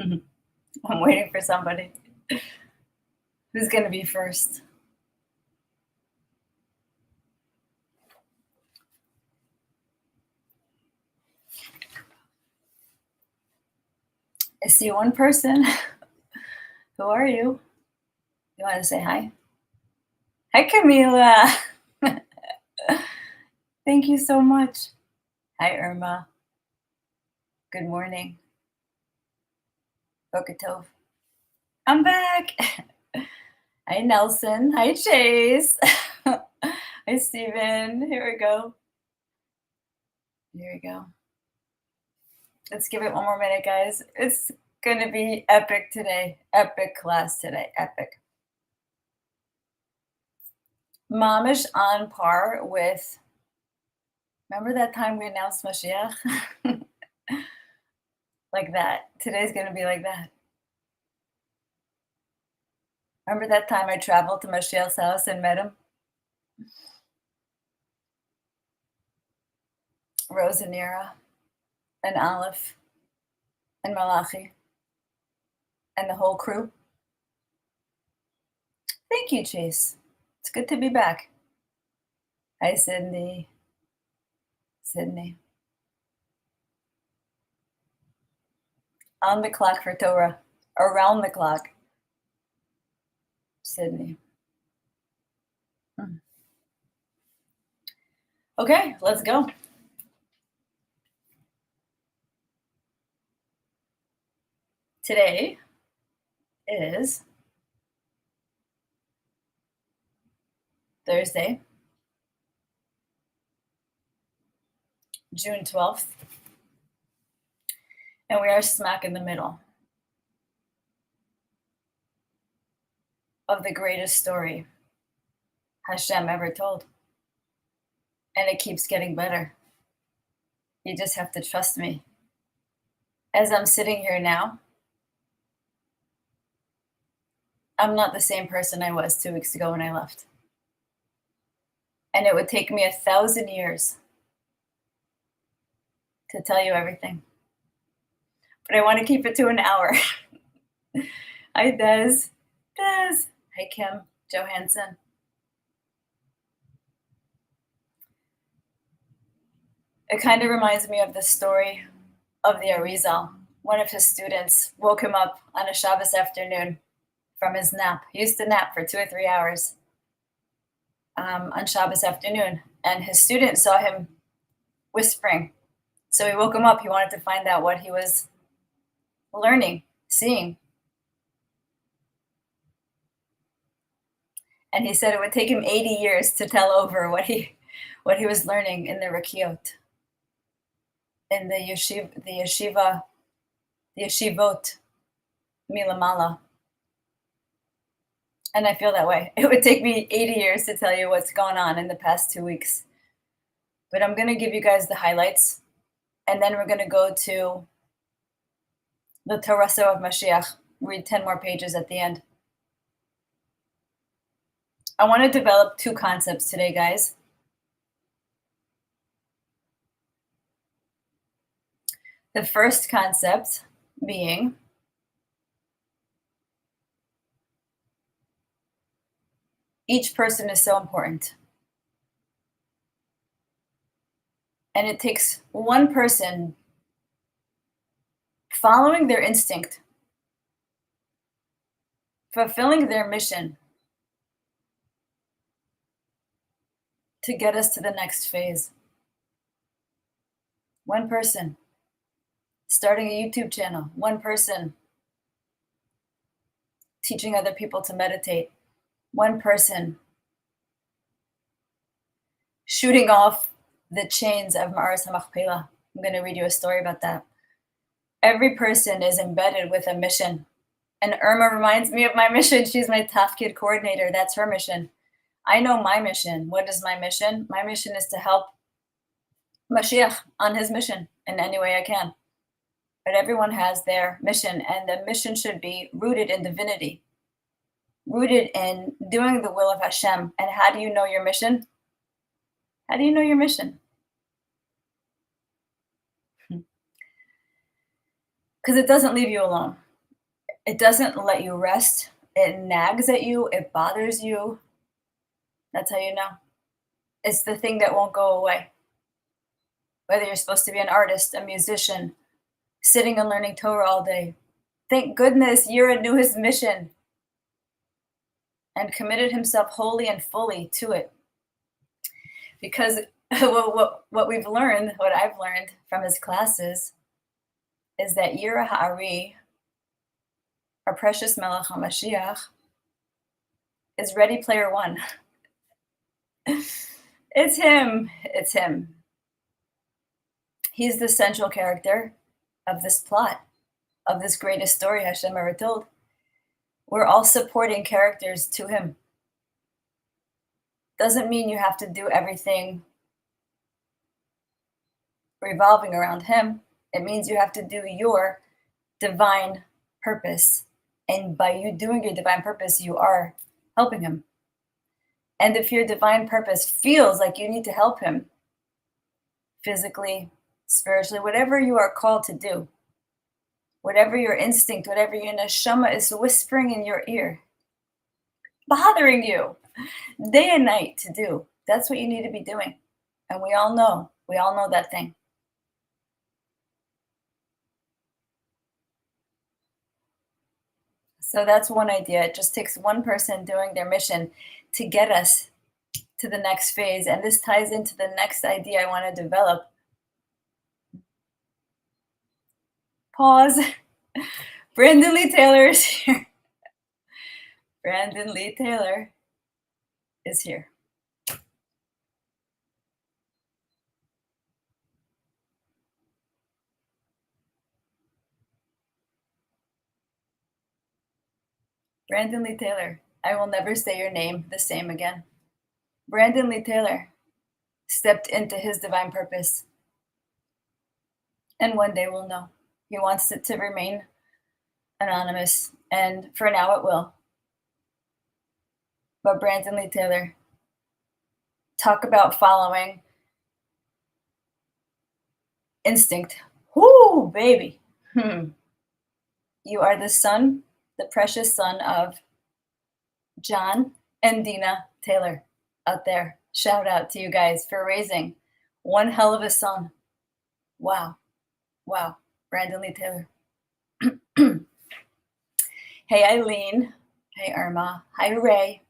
I'm waiting for somebody. Who's going to be first? I see one person. Who are you? You want to say hi? Hi, Camila. Thank you so much. Hi, Irma. Good morning. Boker Tov. I'm back. Hi, Nelson. Hi, Chase. Hi, Steven. Here we go. Here we go. Let's give it one more minute, guys. It's going to be epic today. Epic class today. Epic. Mamish on par with, remember that time we announced Mashiach? Like that. Today's going to be like that. Remember that time I traveled to Mashiach's house and met him? Rose and Nira and Aleph and Malachi and the whole crew. Thank you, Chase. It's good to be back. Hi, Sydney. Sydney. On the clock for Torah. Around the clock. Sydney. Okay, let's go. Today is Thursday, June 12th, and we are smack in the middle of the greatest story Hashem ever told. And it keeps getting better. You just have to trust me. As I'm sitting here now, I'm not the same person I was 2 weeks ago when I left. And it would take me 1,000 years to tell you everything. But I want to keep it to an hour. Hi, Des. Des. Hi, Kim Johansson. It kind of reminds me of the story of the Arizal. One of his students woke him up on a Shabbos afternoon from his nap. He used to nap for 2 or 3 hours on Shabbos afternoon. And his student saw him whispering. So he woke him up. He wanted to find out what he was learning, seeing. And he said it would take him 80 years to tell over what he was learning in the Rakiot, in the yeshivot, milamala. And I feel that way. It would take me 80 years to tell you what's gone on in the past 2 weeks. But I'm going to give you guys the highlights. And then we're going to go to the Torah of mashiach, read 10 more pages at the end. I want to develop 2 concepts today, guys. The first concept being each person is so important. And it takes one person following their instinct, fulfilling their mission to get us to the next phase. One person starting a YouTube channel, one person teaching other people to meditate, one person shooting off the chains of Ma'aras HaMachpelah. I'm going to read you a story about that. Every person is embedded with a mission. And Irma reminds me of my mission. She's my Tafkid coordinator. That's her mission. I know my mission. What is my mission? My mission is to help Mashiach on his mission in any way I can. But everyone has their mission, and the mission should be rooted in divinity, rooted in doing the will of Hashem. And how do you know your mission? How do you know your mission? Because it doesn't leave you alone. It doesn't let you rest. It nags at you. It bothers you. That's how you know. It's the thing that won't go away. Whether you're supposed to be an artist, a musician, sitting and learning Torah all day. Thank goodness Yira knew his mission and committed himself wholly and fully to it. Because what we've learned, what I've learned from his classes, is that Yira Ha'ari, our precious Melech HaMashiach, is Ready Player One. It's him. It's him. He's the central character of this plot, of this greatest story Hashem ever told. We're all supporting characters to him. Doesn't mean you have to do everything revolving around him. It means you have to do your divine purpose. And by you doing your divine purpose, you are helping him. And if your divine purpose feels like you need to help him, physically, spiritually, whatever you are called to do, whatever your instinct, whatever your neshama is whispering in your ear, bothering you day and night to do, that's what you need to be doing. And we all know that thing. So that's one idea. It just takes one person doing their mission to get us to the next phase. And this ties into the next idea I want to develop. Pause. Brandon Lee Taylor is here. Brandon Lee Taylor is here. Brandon Lee Taylor. I will never say your name the same again. Brandon Lee Taylor stepped into his divine purpose. And one day we'll know. He wants it to remain anonymous. And for now it will. But Brandon Lee Taylor, talk about following instinct. Whoo, baby. You are the son, the precious son of John and Dina Taylor out there. Shout out to you guys for raising one hell of a son. Wow. Brandon Lee Taylor. Hey, Eileen. Hey, Irma. Hi, Ray.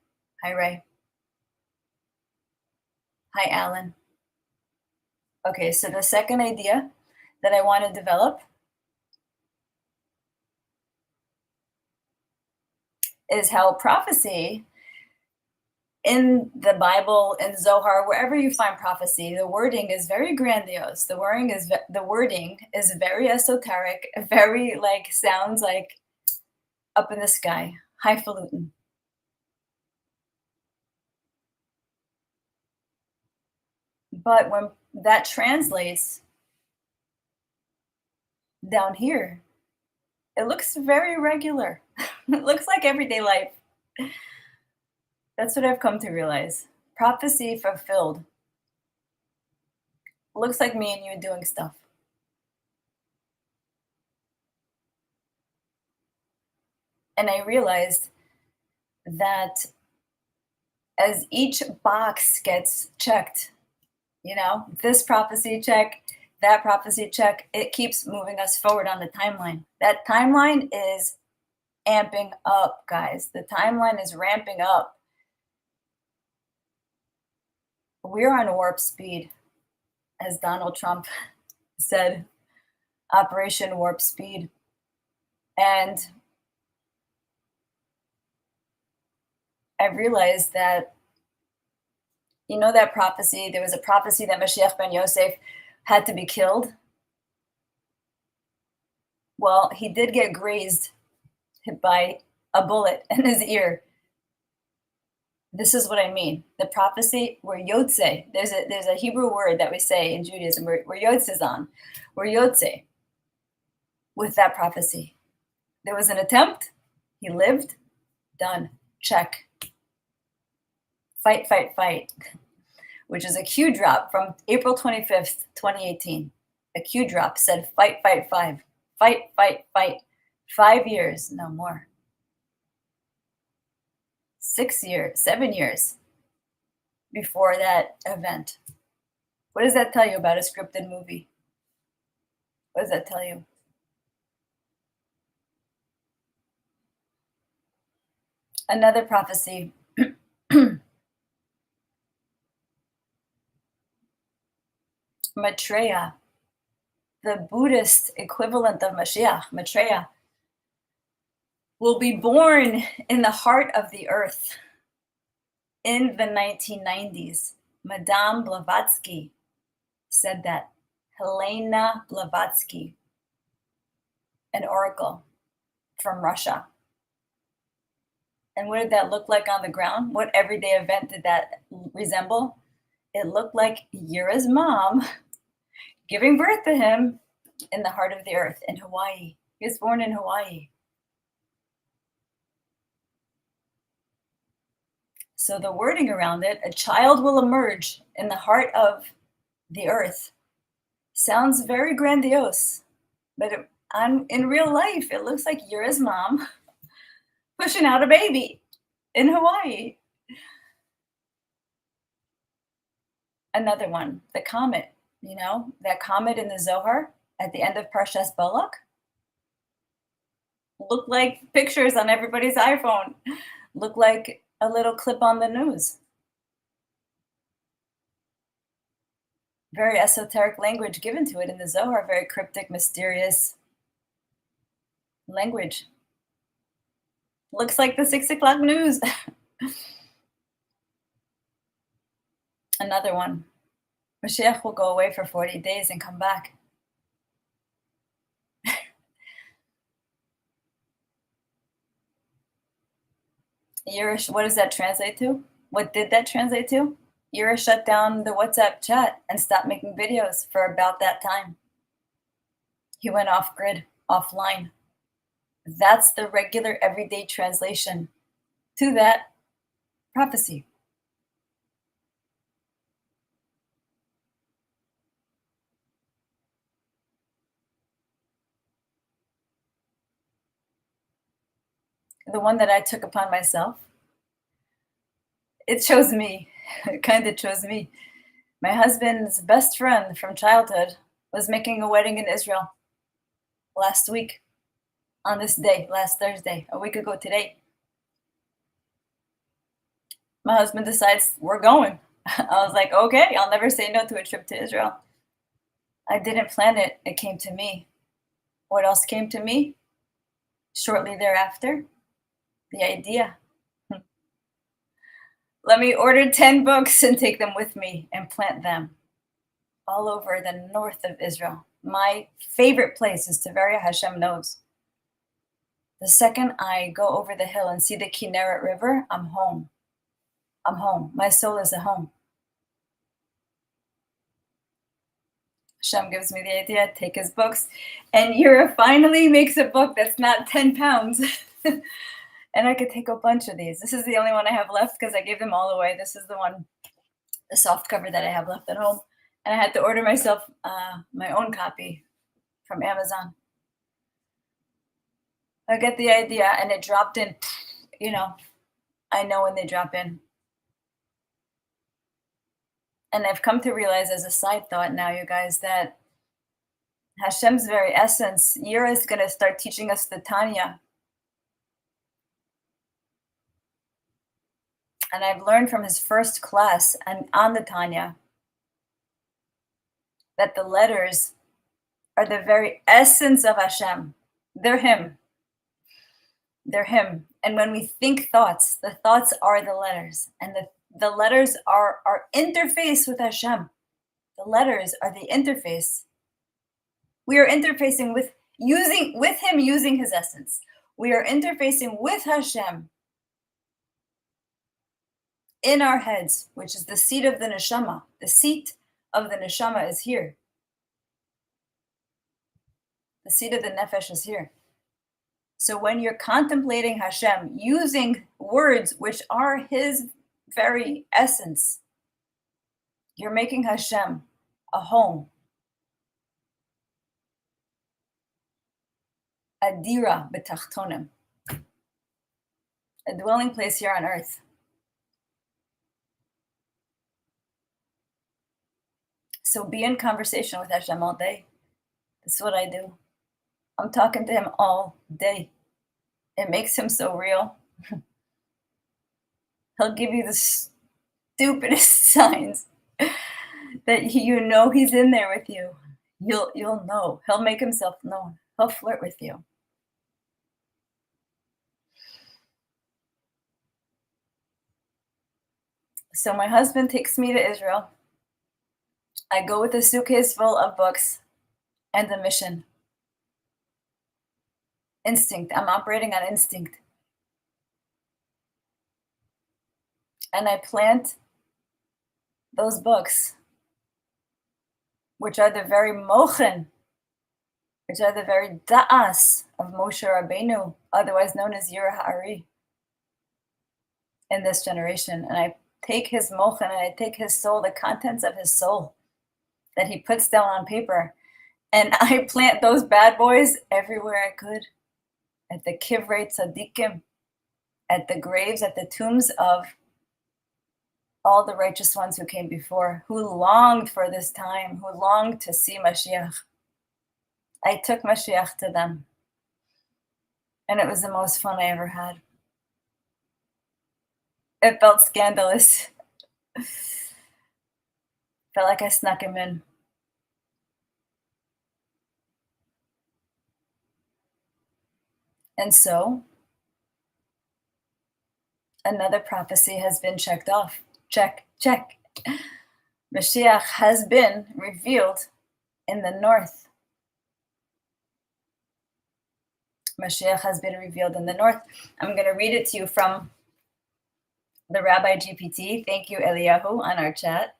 Hi, Alan. Okay, so the second idea that I want to develop is how prophecy in the Bible, in Zohar, wherever you find prophecy, the wording is very grandiose. The wording is very esoteric, very sounds like up in the sky, highfalutin. But when that translates down here, it looks very regular. It looks like everyday life. That's what I've come to realize. Prophecy fulfilled. Looks like me and you doing stuff. And I realized that as each box gets checked, this prophecy check, that prophecy check, it keeps moving us forward on the timeline. That timeline is amping up, guys. The timeline is ramping up. We're on warp speed, as Donald Trump said, Operation Warp Speed. And I realized that, that prophecy, there was a prophecy that Mashiach ben Yosef had to be killed. Well, he did get grazed by a bullet in his ear. This is what I mean. The prophecy, we're yotze. There's a Hebrew word that we say in Judaism, we're yotzes on. We're yotze with that prophecy. There was an attempt. He lived. Done. Check. Fight, which is a Q drop from April 25th, 2018. A Q drop said fight, fight, 5 years, no more. 6 years, 7 years before that event. What does that tell you about a scripted movie? What does that tell you? Another prophecy. Maitreya, the Buddhist equivalent of Mashiach, Maitreya, will be born in the heart of the earth in the 1990s. Madame Blavatsky said that. Helena Blavatsky, an oracle from Russia. And what did that look like on the ground? What everyday event did that resemble? It looked like Yura's mom giving birth to him in the heart of the earth in Hawaii. He was born in Hawaii. So the wording around it, a child will emerge in the heart of the earth, sounds very grandiose, but in real life, it looks like Yura's mom pushing out a baby in Hawaii. Another one, the comet, that comet in the Zohar at the end of Parshas Balak looked like pictures on everybody's iPhone, looked like a little clip on the news. Very esoteric language given to it in the Zohar, very cryptic, mysterious language. Looks like the 6 o'clock news. Another one. Mashiach will go away for 40 days and come back. What does that translate to? What did that translate to? Yura shut down the WhatsApp chat and stopped making videos for about that time. He went off grid, offline. That's the regular everyday translation to that prophecy. The one that I took upon myself, it chose me. It kind of chose me. My husband's best friend from childhood was making a wedding in Israel last week on this day, last Thursday, a week ago today. My husband decides we're going. I was like, okay, I'll never say no to a trip to Israel. I didn't plan it. It came to me. What else came to me? Shortly thereafter, the idea. Let me order 10 books and take them with me and plant them all over the north of Israel. My favorite place is Tiberia, Hashem knows. The second I go over the hill and see the Kinneret River, I'm home. I'm home. My soul is at home. Hashem gives me the idea, take his books, and Yura finally makes a book that's not 10 pounds. And I could take a bunch of these. This is the only one I have left because I gave them all away. This is the one, the soft cover that I have left at home. And I had to order myself my own copy from Amazon. I get the idea, and it dropped in, I know when they drop in. And I've come to realize as a side thought now, you guys, that Hashem's very essence, Yira is going to start teaching us the Tanya. And I've learned from his first class and on the Tanya that the letters are the very essence of Hashem. They're him. They're him. And when we think thoughts, the thoughts are the letters. And the letters are our interface with Hashem. The letters are the interface. We are interfacing with him using his essence. We are interfacing with Hashem in our heads, which is the seat of the neshama. The seat of the neshama is here. The seat of the nefesh is here. So when you're contemplating Hashem, using words which are his very essence, you're making Hashem a home. adira betachtonim, a dwelling place here on earth. So be in conversation with Hashem all day. That's what I do. I'm talking to him all day. It makes him so real. He'll give you the stupidest signs that you know he's in there with you. You'll know. He'll make himself known. He'll flirt with you. So my husband takes me to Israel. I go with a suitcase full of books and a mission. Instinct. I'm operating on instinct. And I plant those books, which are the very mochen, which are the very da'as of Moshe Rabbeinu, otherwise known as Yira Ha'ari, in this generation. And I take his mochen and I take his soul, the contents of his soul that he puts down on paper, and I plant those bad boys everywhere I could. At the kivrei tzaddikim, at the graves, at the tombs of all the righteous ones who came before, who longed for this time, who longed to see Mashiach. I took Mashiach to them. And it was the most fun I ever had. It felt scandalous. Felt like I snuck him in. And so, another prophecy has been checked off. Check, check. Mashiach has been revealed in the north. Mashiach has been revealed in the north. I'm going to read it to you from the Rabbi GPT. Thank you, Eliyahu, on our chat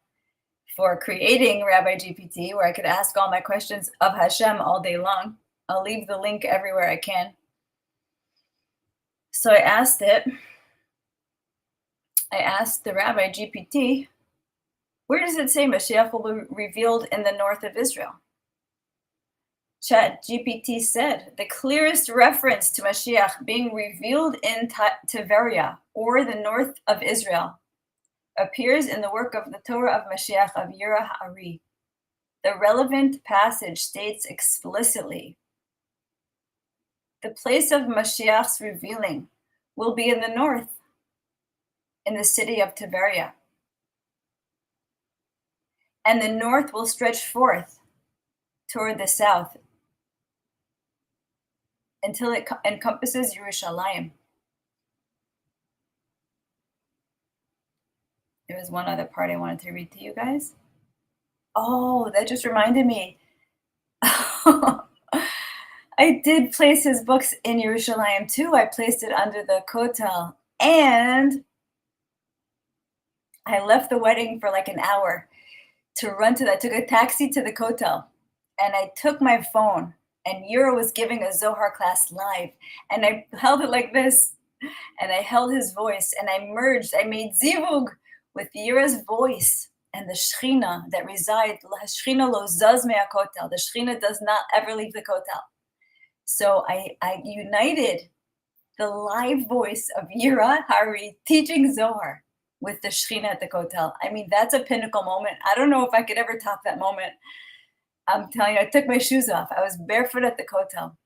for creating Rabbi GPT, where I could ask all my questions of Hashem all day long. I'll leave the link everywhere I can. So I asked the Rabbi GPT, where does it say Mashiach will be revealed in the north of Israel? Chat GPT said the clearest reference to Mashiach being revealed in Tiberia, or the north of Israel, appears in the work of the Torah of Mashiach of Yira Ha'ari. The relevant passage states explicitly, the place of Mashiach's revealing will be in the north, in the city of Tiberia. And the north will stretch forth toward the south until it encompasses Yerushalayim. There was one other part I wanted to read to you guys. Oh, that just reminded me. I did place his books in Yerushalayim too. I placed it under the kotel. And I left the wedding for like an hour to run to that. I took a taxi to the kotel. And I took my phone. And Yura was giving a Zohar class live. And I held it like this. And I held his voice. And I merged. I made zivug with Yura's voice. And the Shechina that resides. Shechina lo zaz mea kotel. The Shechina does not ever leave the kotel. So I united the live voice of Yira Hari teaching Zohar with the Shechina at the kotel. I mean, that's a pinnacle moment. I don't know if I could ever top that moment. I'm telling you, I took my shoes off. I was barefoot at the kotel.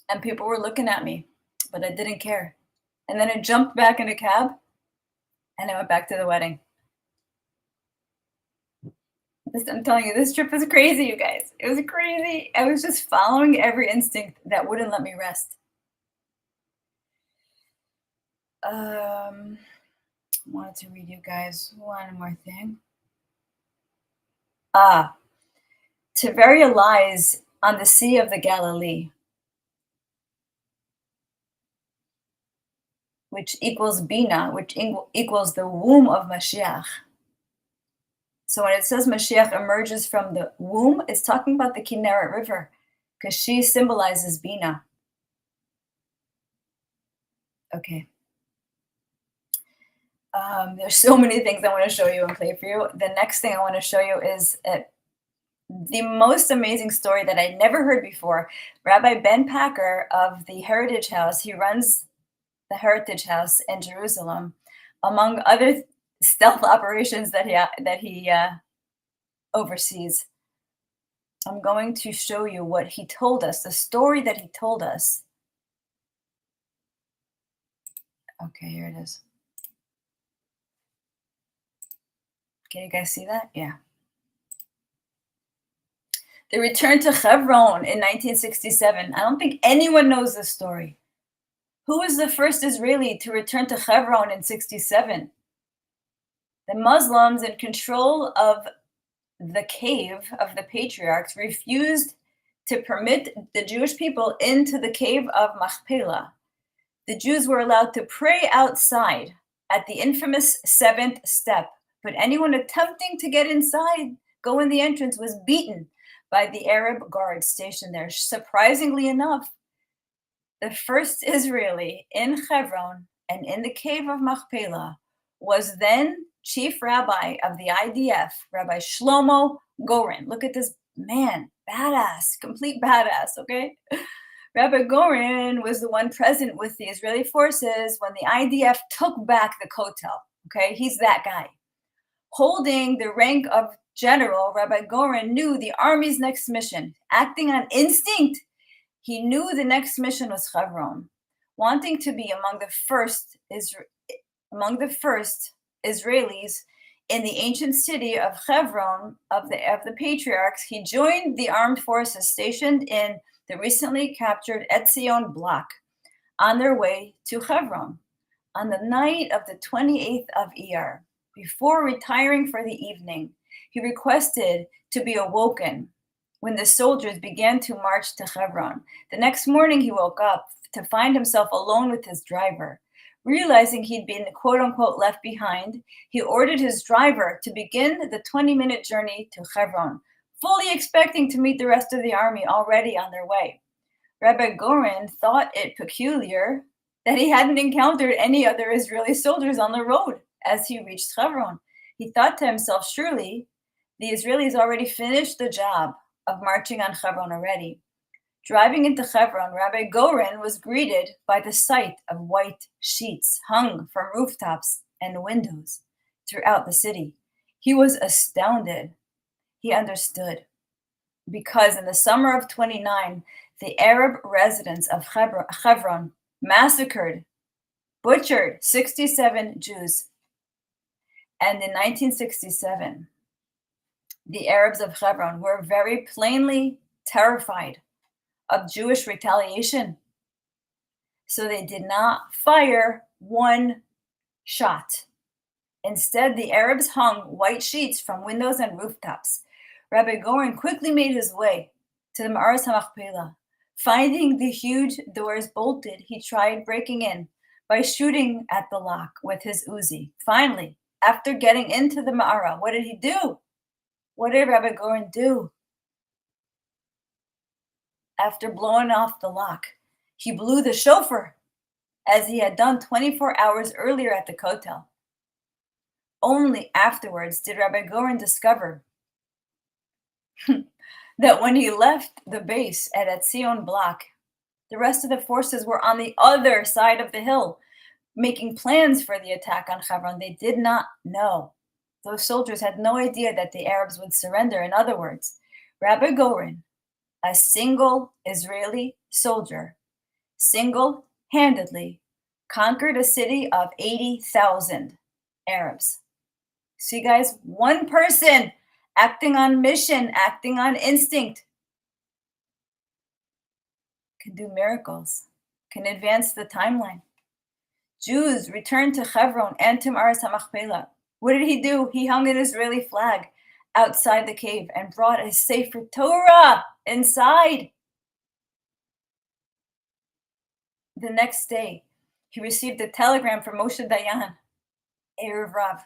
And people were looking at me, but I didn't care. And then I jumped back in a cab and I went back to the wedding. I'm telling you, this trip was crazy, you guys. It was crazy. I was just following every instinct that wouldn't let me rest. I wanted to read you guys one more thing. Tiberia lies on the Sea of the Galilee, which equals Bina, which equals the womb of Mashiach. So when it says Mashiach emerges from the womb, it's talking about the Kinneret River, because she symbolizes Bina. Okay. There's so many things I want to show you and play for you. The next thing I want to show you is the most amazing story that I never heard before. Rabbi Ben Packer of the Heritage House, he runs the Heritage House in Jerusalem, among other stealth operations that he oversees. I'm going to show you what he told us, the story that he told us. Okay, here it is. Can you guys see that? Yeah. The return to Hebron in 1967. I don't think anyone knows this story. Who was the first Israeli to return to Hebron in 67? The Muslims in control of the cave of the patriarchs refused to permit the Jewish people into the cave of Machpelah. The Jews were allowed to pray outside at the infamous seventh step, but anyone attempting to get inside, go in the entrance, was beaten by the Arab guards stationed there. Surprisingly enough, the first Israeli in Hebron and in the cave of Machpelah was then chief rabbi of the IDF, Rabbi Shlomo Goren. Look at this man, badass, complete badass, okay? Rabbi Goren was the one present with the Israeli forces when the IDF took back the Kotel, okay? He's that guy. Holding the rank of general, Rabbi Goren knew the army's next mission. Acting on instinct, he knew the next mission was Hebron. Wanting to be among the first Israelis in the ancient city of Hebron of the patriarchs, he joined the armed forces stationed in the recently captured Etzion block on their way to Hebron. On the night of the 28th of Iyar, before retiring for the evening, he requested to be awoken when the soldiers began to march to Hebron. The next morning, he woke up to find himself alone with his driver. Realizing he'd been quote unquote left behind, he ordered his driver to begin the 20-minute journey to Hebron, fully expecting to meet the rest of the army already on their way. Rabbi Goren thought it peculiar that he hadn't encountered any other Israeli soldiers on the road as he reached Hebron. He thought to himself, surely the Israelis already finished the job of marching on Hebron already. Driving into Hebron, Rabbi Goren was greeted by the sight of white sheets hung from rooftops and windows throughout the city. He was astounded. He understood. Because in the summer of 29, the Arab residents of Hebron massacred, butchered 67 Jews. And in 1967, the Arabs of Hebron were very plainly terrified of Jewish retaliation. So they did not fire one shot. Instead, the Arabs hung white sheets from windows and rooftops. Rabbi Goren quickly made his way to the Ma'aras HaMachpelah. Finding the huge doors bolted, he tried breaking in by shooting at the lock with his Uzi. Finally, after getting into the Ma'ara, what did he do? What did Rabbi Goren do? After blowing off the lock, he blew the shofar, as he had done 24 hours earlier at the Kotel. Only afterwards did Rabbi Goren discover that when he left the base at Etzion block, the rest of the forces were on the other side of the hill, making plans for the attack on Hebron. They did not know. Those soldiers had no idea that the Arabs would surrender. In other words, Rabbi Goren, a single Israeli soldier, single-handedly conquered a city of 80,000 Arabs. See, guys, one person acting on mission, acting on instinct, can do miracles, can advance the timeline. Jews returned to Hebron and to Ma'aras HaMachpelah. What did he do? He hung an Israeli flag outside the cave and brought a Sefer Torah inside. The next day, he received a telegram from Moshe Dayan, Erev Rav,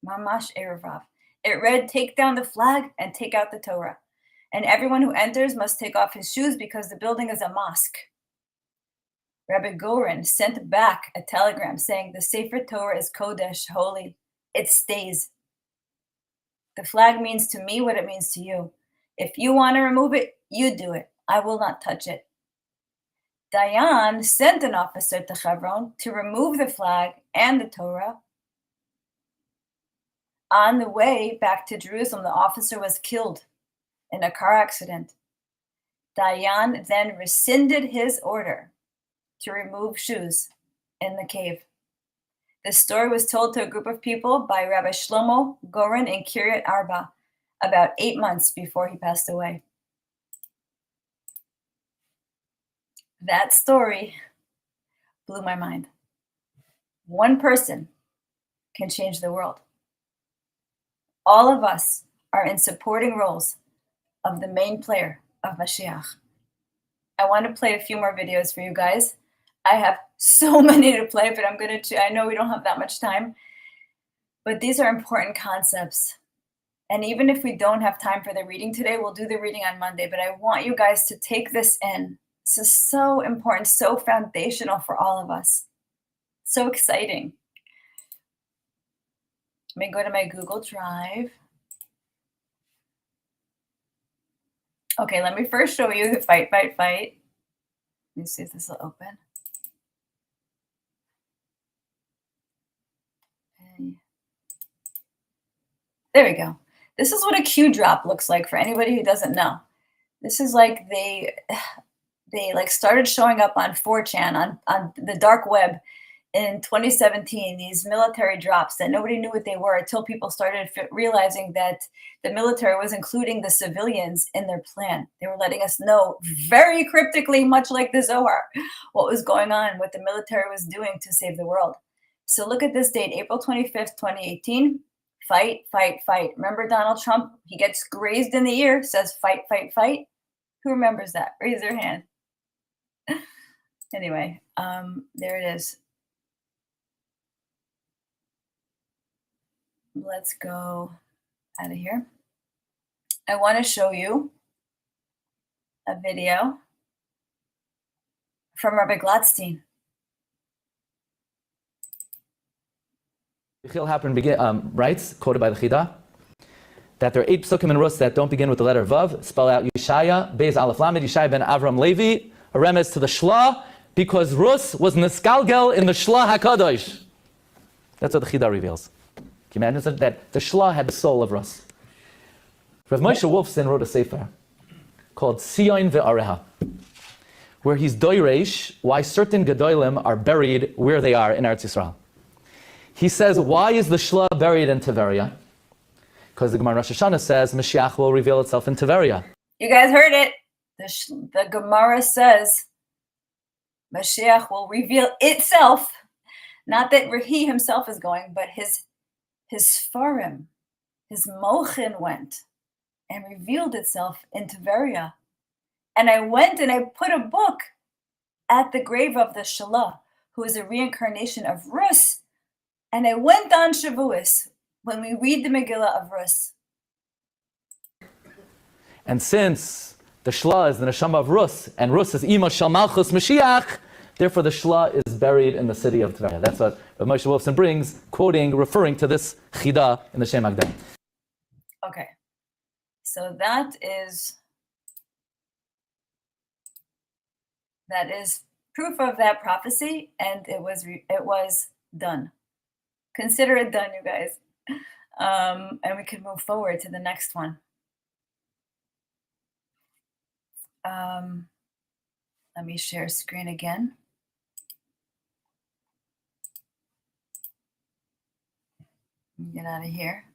Mamash Erev Rav. It read, take down the flag and take out the Torah. And everyone who enters must take off his shoes because the building is a mosque. Rabbi Goren sent back a telegram saying the Sefer Torah is Kodesh, holy. It stays. The flag means to me what it means to you. If you want to remove it, you do it. I will not touch it. Dayan sent an officer to Hebron to remove the flag and the Torah. On the way back to Jerusalem, the officer was killed in a car accident. Dayan then rescinded his order to remove shoes in the cave. This story was told to a group of people by Rabbi Goren in Kiryat Arba about 8 months before he passed away. That story blew my mind. One person can change the world. All of us are in supporting roles of the main player of Mashiach. I want to play a few more videos for you guys. I have so many to play, but I know we don't have that much time. But these are important concepts. And even if we don't have time for the reading today, we'll do the reading on Monday. But I want you guys to take this in. This is so important, so foundational for all of us. So exciting. Let me go to my Google Drive. Okay, let me first show you the fight. Let me see if this will open. Okay. There we go. This is what a Q drop looks like for anybody who doesn't know. This is like they like started showing up on 4chan, on the dark web in 2017, these military drops that nobody knew what they were until people started realizing that the military was including the civilians in their plan. They were letting us know very cryptically, much like the Zohar, what was going on, what the military was doing to save the world. So look at this date, April 25th, 2018. Fight, fight, fight. Remember Donald Trump? He gets grazed in the ear, says fight, fight, fight. Who remembers that? Raise their hand. Anyway, there it is. Let's go out of here. I want to show you a video from Rabbi Gladstein. Yechiel Halpern writes, quoted by the Chida, that there are 8 psukim in Rus that don't begin with the letter Vav, spell out Yeshaya, Beis Aleph Lamed, Yeshaya ben Avram Levi, a remez to the Shla, because Rus was Neskalgel in the Shla HaKadosh. That's what the Chida reveals. Can you imagine that the Shla had the soul of Rus? Rav Moshe Wolfson wrote a sefer called Sion Ve'areha, where he's doiresh why certain Gedolim are buried where they are in Eretz Yisrael. He says, why is the Shla buried in Tiberia? Because the Gemara Rosh Hashanah says Mashiach will reveal itself in Tiberia. You guys heard it. The Gemara says Mashiach will reveal itself. Not that he himself is going, but his Sfarim, his Mochin went and revealed itself in Tiberia. And I went and I put a book at the grave of the Shla, who is a reincarnation of Rus. And I went on Shavuos when we read the Megillah of Rus. And since the Shla is the Neshama of Rus, and Rus is Ima Shal Malchus Mashiach, therefore the Shla is buried in the city of Tveria. That's what Rav Moshe Wolfson brings, referring to this Chida in the Shem Agdam. Okay, so that is proof of that prophecy, and it was done. Consider it done, you guys. And we can move forward to the next one. Let me share screen again. Get out of here.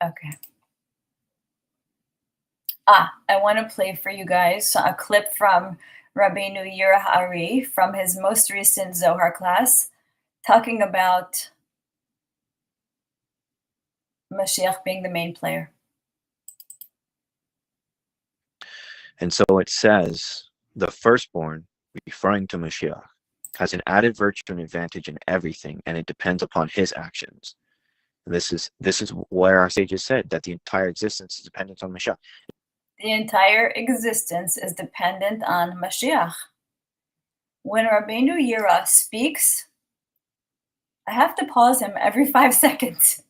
Okay. I want to play for you guys a clip from Rabbeinu Yira Ha'ari from his most recent Zohar class, talking about Mashiach being the main player. And so it says, the firstborn, referring to Mashiach, has an added virtue and advantage in everything, and it depends upon his actions. And this is where our sages said that the entire existence is dependent on Mashiach. The entire existence is dependent on Mashiach. When Rabbeinu Yira speaks, I have to pause him every 5 seconds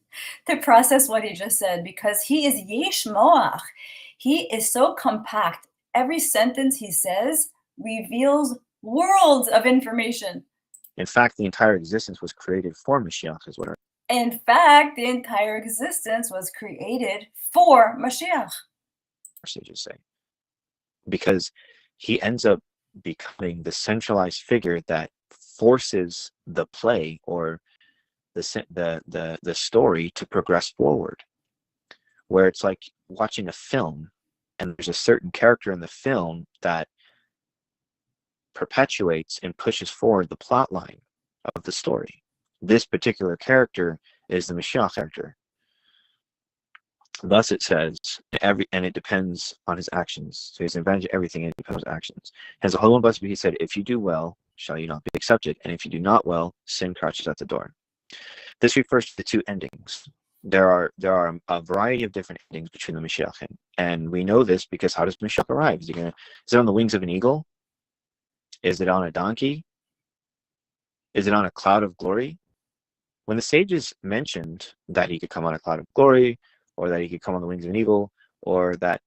to process what he just said, because he is yesh moach. He is so compact. Every sentence he says reveals worlds of information. In fact, the entire existence was created for Mashiach, is what our In fact, the entire existence was created for Mashiach. sages say. Because he ends up becoming the centralized figure that forces the play or the story to progress forward. Where it's like watching a film, and there's a certain character in the film that perpetuates and pushes forward the plot line of the story. This particular character is the Mashiach character. Thus it says, and it depends on his actions. So he has an advantage of everything, and it depends on his actions. Hence the Holy One Blessed be he said, if you do well, shall you not be accepted? And if you do not well, sin crouches at the door. This refers to the two endings. There are a variety of different endings between the Mashiach, and we know this because how does Mashiach arrive? Is it on the wings of an eagle? Is it on a donkey? Is it on a cloud of glory? When the sages mentioned that he could come on a cloud of glory, or that he could come on the wings of an eagle, or that,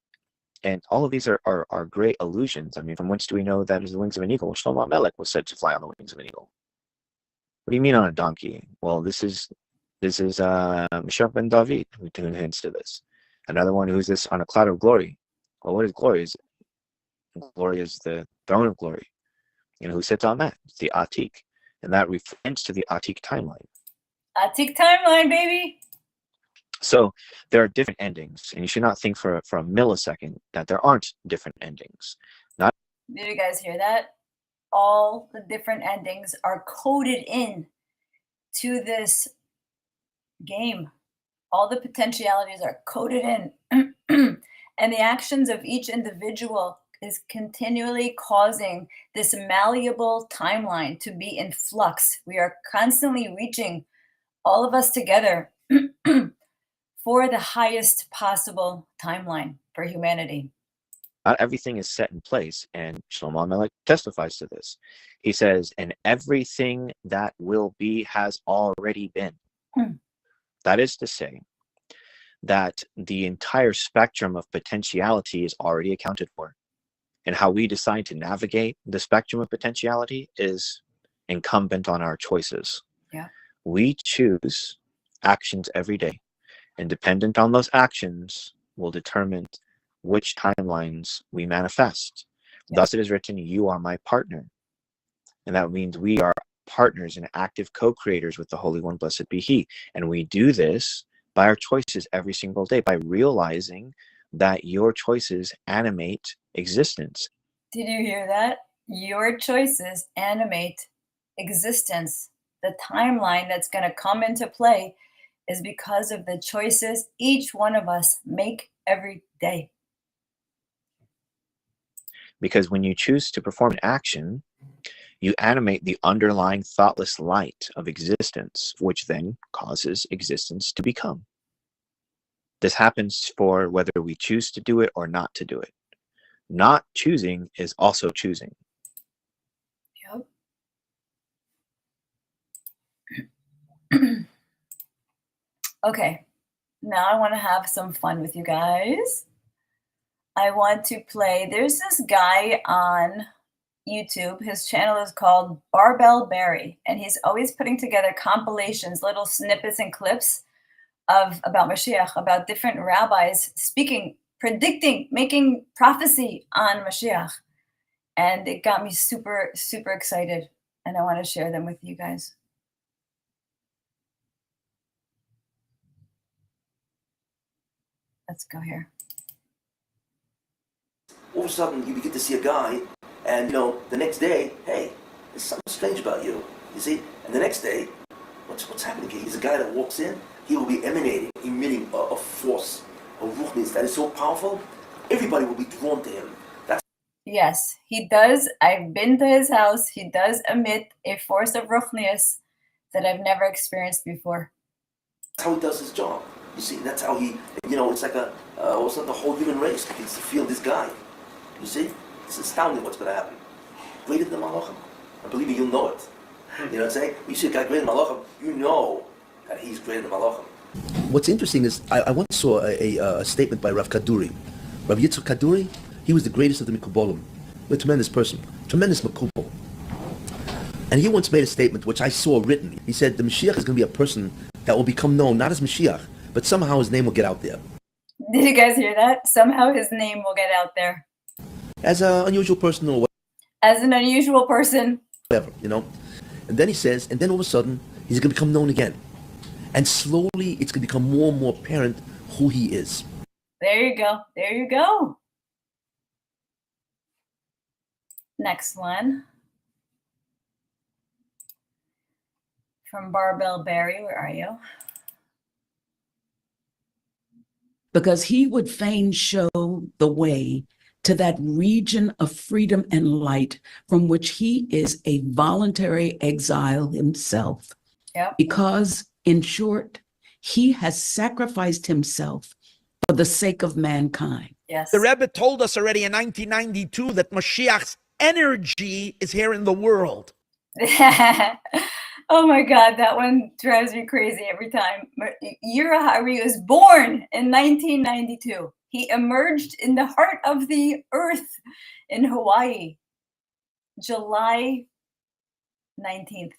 and all of these are great illusions. I mean, from whence do we know that is the wings of an eagle? Shlomo Melech was said to fly on the wings of an eagle. What do you mean on a donkey? Well, this is Mashiach ben David who hints to this. Another one who's this on a cloud of glory. Well, what is glory? Glory is the throne of glory. Who sits on that? It's the Atik. And that refers to the Atik timeline. Atik timeline, baby. So there are different endings, and you should not think for a millisecond that there aren't different endings. Did you guys hear that? All the different endings are coded in to this game. All the potentialities are coded in. And the actions of each individual is continually causing this malleable timeline to be in flux. We are constantly reaching, all of us together, for the highest possible timeline for humanity. Not everything is set in place, and Shlomo Melech testifies to this. He says, and everything that will be has already been. That is to say that the entire spectrum of potentiality is already accounted for. And how we decide to navigate the spectrum of potentiality is incumbent on our choices. Yeah. We choose actions every day, and dependent on those actions will determine which timelines we manifest. Yeah. Thus it is written, you are my partner. And that means we are partners and active co-creators with the Holy One, blessed be he. And we do this by our choices every single day, by realizing that your choices animate existence. Did you hear that? Your choices animate existence. The timeline that's going to come into play is because of the choices each one of us make every day. Because when you choose to perform an action, you animate the underlying thoughtless light of existence, which then causes existence to become. This happens for whether we choose to do it or not to do it. Not choosing is also choosing. Yep. Okay, now I want to have some fun with you guys. I want to play, there's this guy on YouTube, his channel is called Barbell Berry, and he's always putting together compilations, little snippets and clips about Mashiach, about different rabbis speaking, predicting, making prophecy on Mashiach. And it got me super, super excited, and I want to share them with you guys. Let's go here. All of a sudden, you begin to see a guy, and the next day, hey, there's something strange about you. You see, and the next day, what's happening here? He's a guy that walks in. He will be emitting a force, a ruchnis that is so powerful. Everybody will be drawn to him. Yes, he does. I've been to his house. He does emit a force of ruchnius that I've never experienced before. That's how he does his job. You see, that's how he, it's like all of a sudden the whole human race begins to feel this guy. You see? It's astounding what's going to happen. Greater than Malachim. And believe me, you'll know it. You know what I'm saying? When you see a guy greater than Malachim, you know that he's greater than Malachim. What's interesting is I once saw a statement by Rav Kaduri. Rav Yitzchak Kaduri, he was the greatest of the Mikubolim, a tremendous person, tremendous Mikubal. And he once made a statement which I saw written. He said the Mashiach is going to be a person that will become known not as Mashiach, but somehow his name will get out there. Did you guys hear that? Somehow his name will get out there. As an unusual person or As an unusual person. whatever, And then he says, and then all of a sudden, he's going to become known again. And slowly, it's going to become more and more apparent who he is. There you go. There you go. Next one. From Barbell Berry, where are you? Because he would fain show the way to that region of freedom and light from which he is a voluntary exile himself. Yep. Because, in short, he has sacrificed himself for the sake of mankind. Yes. The Rebbe told us already in 1992 that Mashiach's energy is here in the world. Oh my God, that one drives me crazy every time. Yirahari was born in 1992. He emerged in the heart of the earth in Hawaii, July 19th,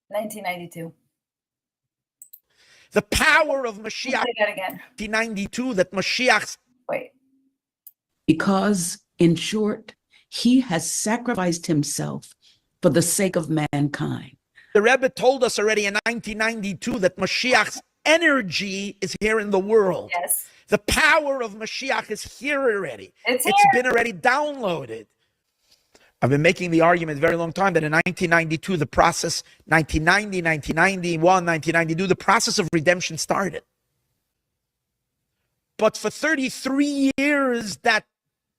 1992. The power of Mashiach. Say that again. 1992 that Mashiach's. Wait. Because, in short, he has sacrificed himself for the sake of mankind. The Rebbe told us already in 1992 that Mashiach's energy is here in the world. Yes. The power of Mashiach is here already. It's been already downloaded. I've been making the argument a very long time that in 1992, the process, 1990, 1991, 1992, the process of redemption started. But for 33 years, that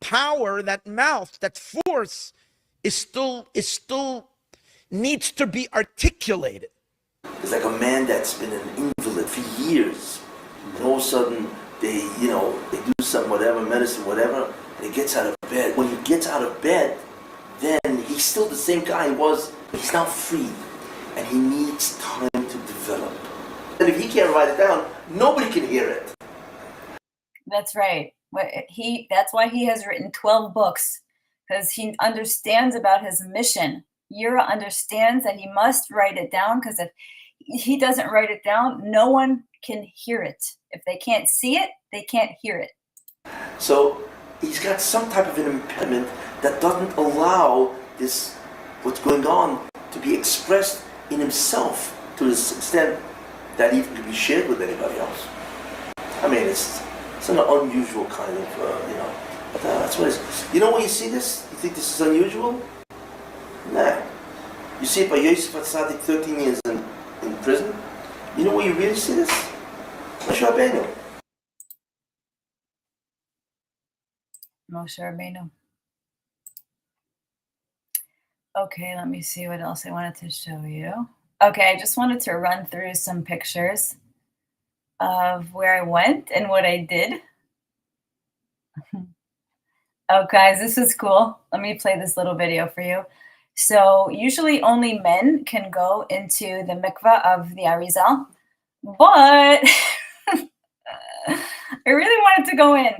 power, that mouth, that force is still needs to be articulated. It's like a man that's been an invalid for years, and all of a sudden they do something, whatever, medicine, whatever, and he gets out of bed. When he gets out of bed, then he's still the same guy he was. He's now free, and he needs time to develop. And if he can't write it down, nobody can hear it. That's right. That's why he has written 12 books, because he understands about his mission. Yira understands that he must write it down, because if he doesn't write it down, no one can hear it. If they can't see it, they can't hear it. So he's got some type of an impediment that doesn't allow this, what's going on, to be expressed in himself to this extent that even can be shared with anybody else. I mean, it's an unusual kind of, but that's what it is. You know when you see this, you think this is unusual? Nah. You see it by Yosef Atzadik, 13 years in prison. You know where you really see this? Moshe Rabbeinu. Moshe Rabbeinu. Okay, let me see what else I wanted to show you. Okay, I just wanted to run through some pictures of where I went and what I did. Oh, guys, this is cool. Let me play this little video for you. So usually only men can go into the mikvah of the Arizal, but I really wanted to go in.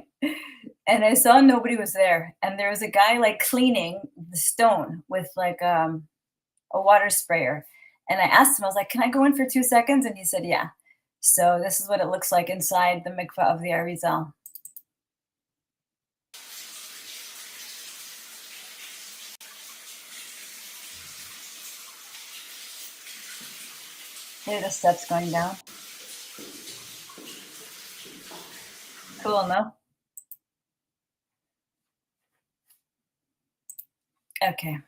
And I saw nobody was there. And there was a guy like cleaning the stone with like a water sprayer. And I asked him, I was like, can I go in for 2 seconds? And he said, yeah. So this is what it looks like inside the mikvah of the Arizal. Here are the steps going down. Cool, no? Okay.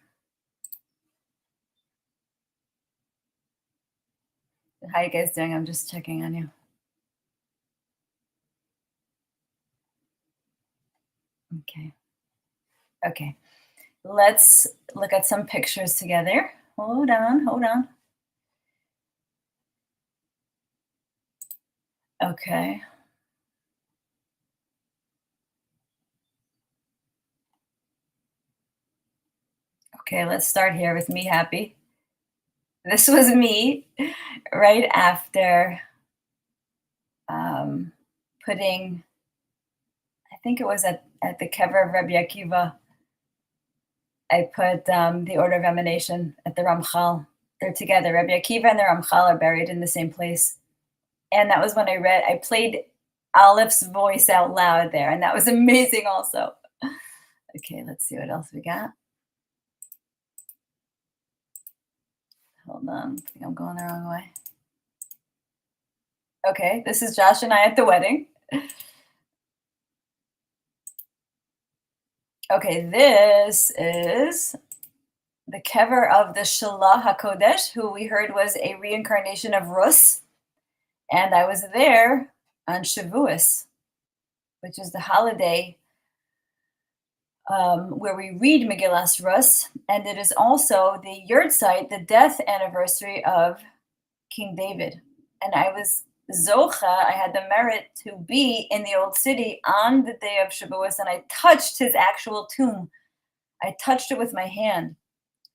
How you guys doing? I'm just checking on you. Okay. Okay. Let's look at some pictures together. Hold on, hold on. Okay. Okay, let's start here with me happy. This was me right after putting, I think it was at the kever of Rabbi Akiva, I put the order of emanation at the Ramchal. They're together. Rabbi Akiva and the Ramchal are buried in the same place. And that was when I played Aleph voice out loud there. And that was amazing also. Okay, let's see what else we got. Hold on, I think I'm going the wrong way. Okay, this is Josh and I at the wedding. Okay, this is the kever of the Shalah HaKodesh, who we heard was a reincarnation of Rus. And I was there on Shavuos, which is the holiday where we read Megillas Rus. And it is also the Yurtzeit, the death anniversary of King David. And I was Zocha, I had the merit to be in the old city on the day of Shavuos, and I touched his actual tomb. I touched it with my hand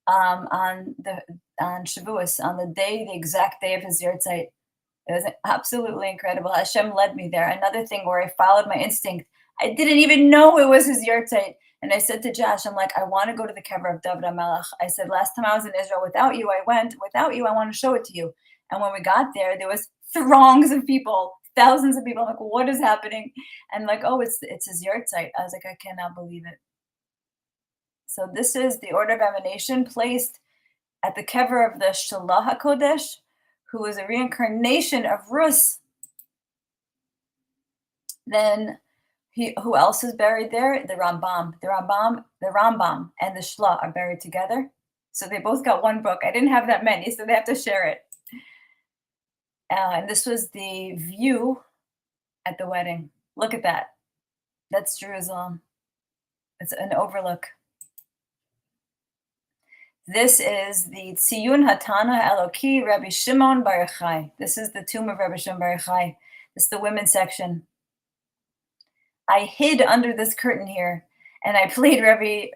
on Shavuos, on the exact day of his Yurtzeit. It was absolutely incredible. Hashem led me there. Another thing where I followed my instinct. I didn't even know it was his Yurtzeit. And I said to Josh, I'm like, I want to go to the kever of David HaMelech. I said, last time I was in Israel without you, I went. Without you, I want to show it to you. And when we got there was throngs of people, thousands of people. I'm like, what is happening? And like, oh, it's his Yurtzeit. I was like, I cannot believe it. So this is the order of emanation placed at the kever of the Shalah HaKodesh, who is a reincarnation of Rus. Then who else is buried there? The Rambam. The Rambam and the Shla are buried together. So they both got one book. I didn't have that many, so they have to share it. And this was the view at the wedding. Look at that. That's Jerusalem. It's an overlook. This is the Tziyun Hatana Eloki Rabbi Shimon Bar Yochai. This is the tomb of Rabbi Shimon Bar Yochai. This is the women's section. I hid under this curtain here, and I played Rabbi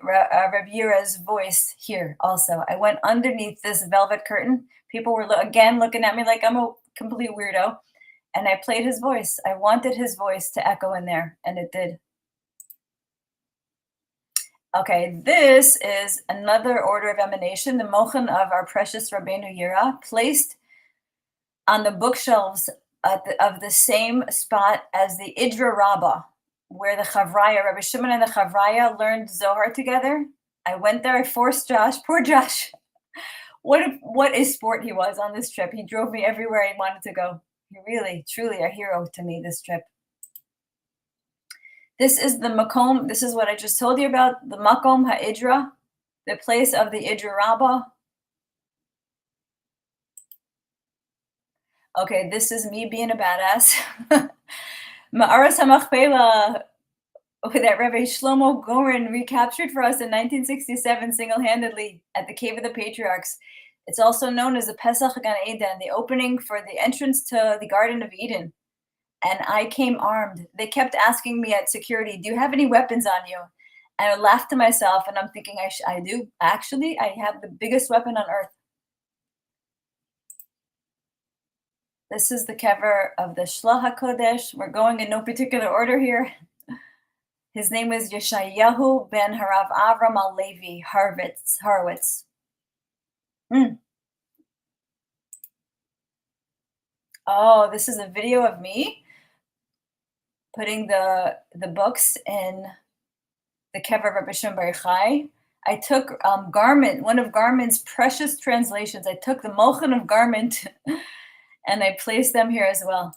Yira's voice here also. I went underneath this velvet curtain. People were again looking at me like I'm a complete weirdo, and I played his voice. I wanted his voice to echo in there, and it did. Okay, this is another order of emanation, the Mochen of our precious Rabbeinu Yira, placed on the bookshelves of the same spot as the Idra Rabbah, where the Chavraya, Rabbi Shimon and the Chavraya learned Zohar together. I went there, I forced Josh, poor Josh. What a sport he was on this trip. He drove me everywhere I wanted to go. He really, truly a hero to me, this trip. This is the Makom, this is what I just told you about, the Makom HaIdra, the place of the Idra Rabbah. Okay, this is me being a badass. Ma'aras HaMachpelah, that Rabbi Shlomo Goren recaptured for us in 1967 single-handedly at the Cave of the Patriarchs. It's also known as the Pesach Gan Eden, the opening for the entrance to the Garden of Eden. And I came armed. They kept asking me at security, do you have any weapons on you? And I laughed to myself, and I'm thinking, I do. Actually, I have the biggest weapon on earth. This is the kever of the Shlah HaKodesh. We're going in no particular order here. His name is Yeshayahu ben Harav Avram al-Levi Horowitz. Oh, this is a video of me putting the books in the kever of Rabbi Shimon Bar Yochai. I took one of Garment's precious translations. I took the Mochen of Garment and I placed them here as well.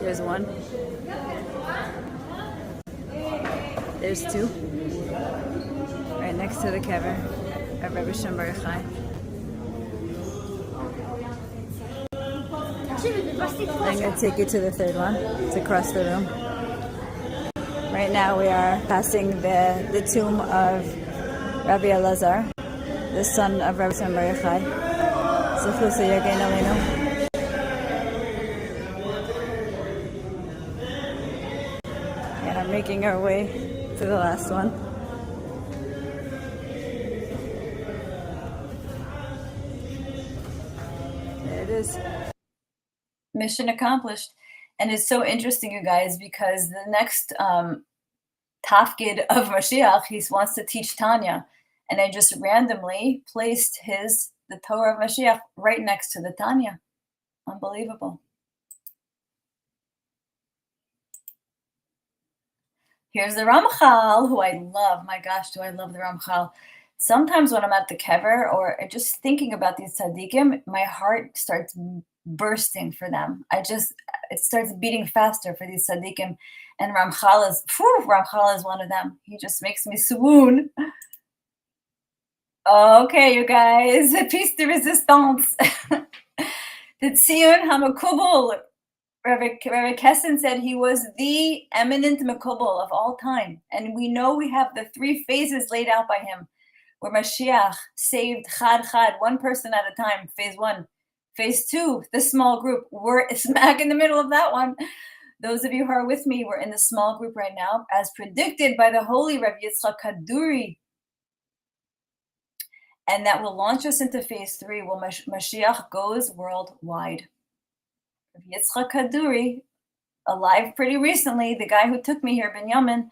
There's one. There's two. Right next to the kever of Rabbi Shimon Bar Yochai. I'm going to take you to the third one. It's across the room. Right now we are passing the tomb of Rabbi Elazar, the son of Rabbi Shimon Bar Yochai. Zechusa Yagein Aleinu. And I'm making our way to the last one. is. Mission accomplished. And it's so interesting, you guys, because the next tafkid of Mashiach, he wants to teach Tanya. And I just randomly placed the Torah of Mashiach right next to the Tanya. Unbelievable. Here's the Ramchal, who I love. My gosh, do I love the Ramchal. Sometimes when I'm at the kever or just thinking about these tzaddikim, my heart starts bursting for them. It starts beating faster for these tzaddikim. And Ramchal is one of them. He just makes me swoon. Okay, you guys, piece de resistance. The Tziyun HaMekubal. Rabbi Kessin said he was the eminent Mekubal of all time. And we know we have the three phases laid out by him, where Mashiach saved Chad, one person at a time, phase 1. Phase 2, the small group. We're smack in the middle of that one. Those of you who are with me, we're in the small group right now, as predicted by the holy Rabbi Yitzchak Kaduri. And that will launch us into phase 3, where Mashiach goes worldwide. Rabbi Yitzchak Kaduri, alive pretty recently, the guy who took me here, Binyamin,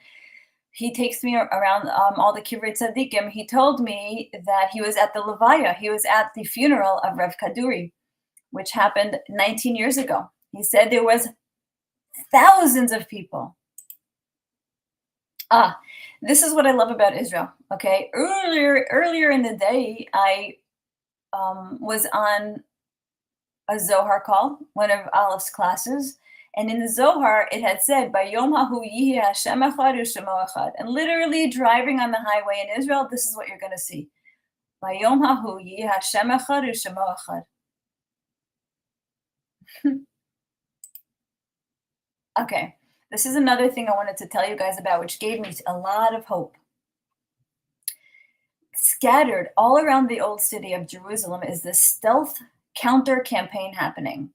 he takes me around all the Kivrei Tzaddikim. He told me that he was at the Levaya. He was at the funeral of Rav Kaduri, which happened 19 years ago. He said there was thousands of people. This is what I love about Israel. Okay, earlier in the day, I was on a Zohar call, one of Aleph classes, and in the Zohar it had said, "Bayom hahu yihi Hashem echad u'shemo echad." And literally driving on the highway in Israel, this is what you're going to see: "Bayom hahu yihi Hashem echad u'shemo echad." Okay, this is another thing I wanted to tell you guys about, which gave me a lot of hope. Scattered all around the old city of Jerusalem is this stealth counter campaign happening.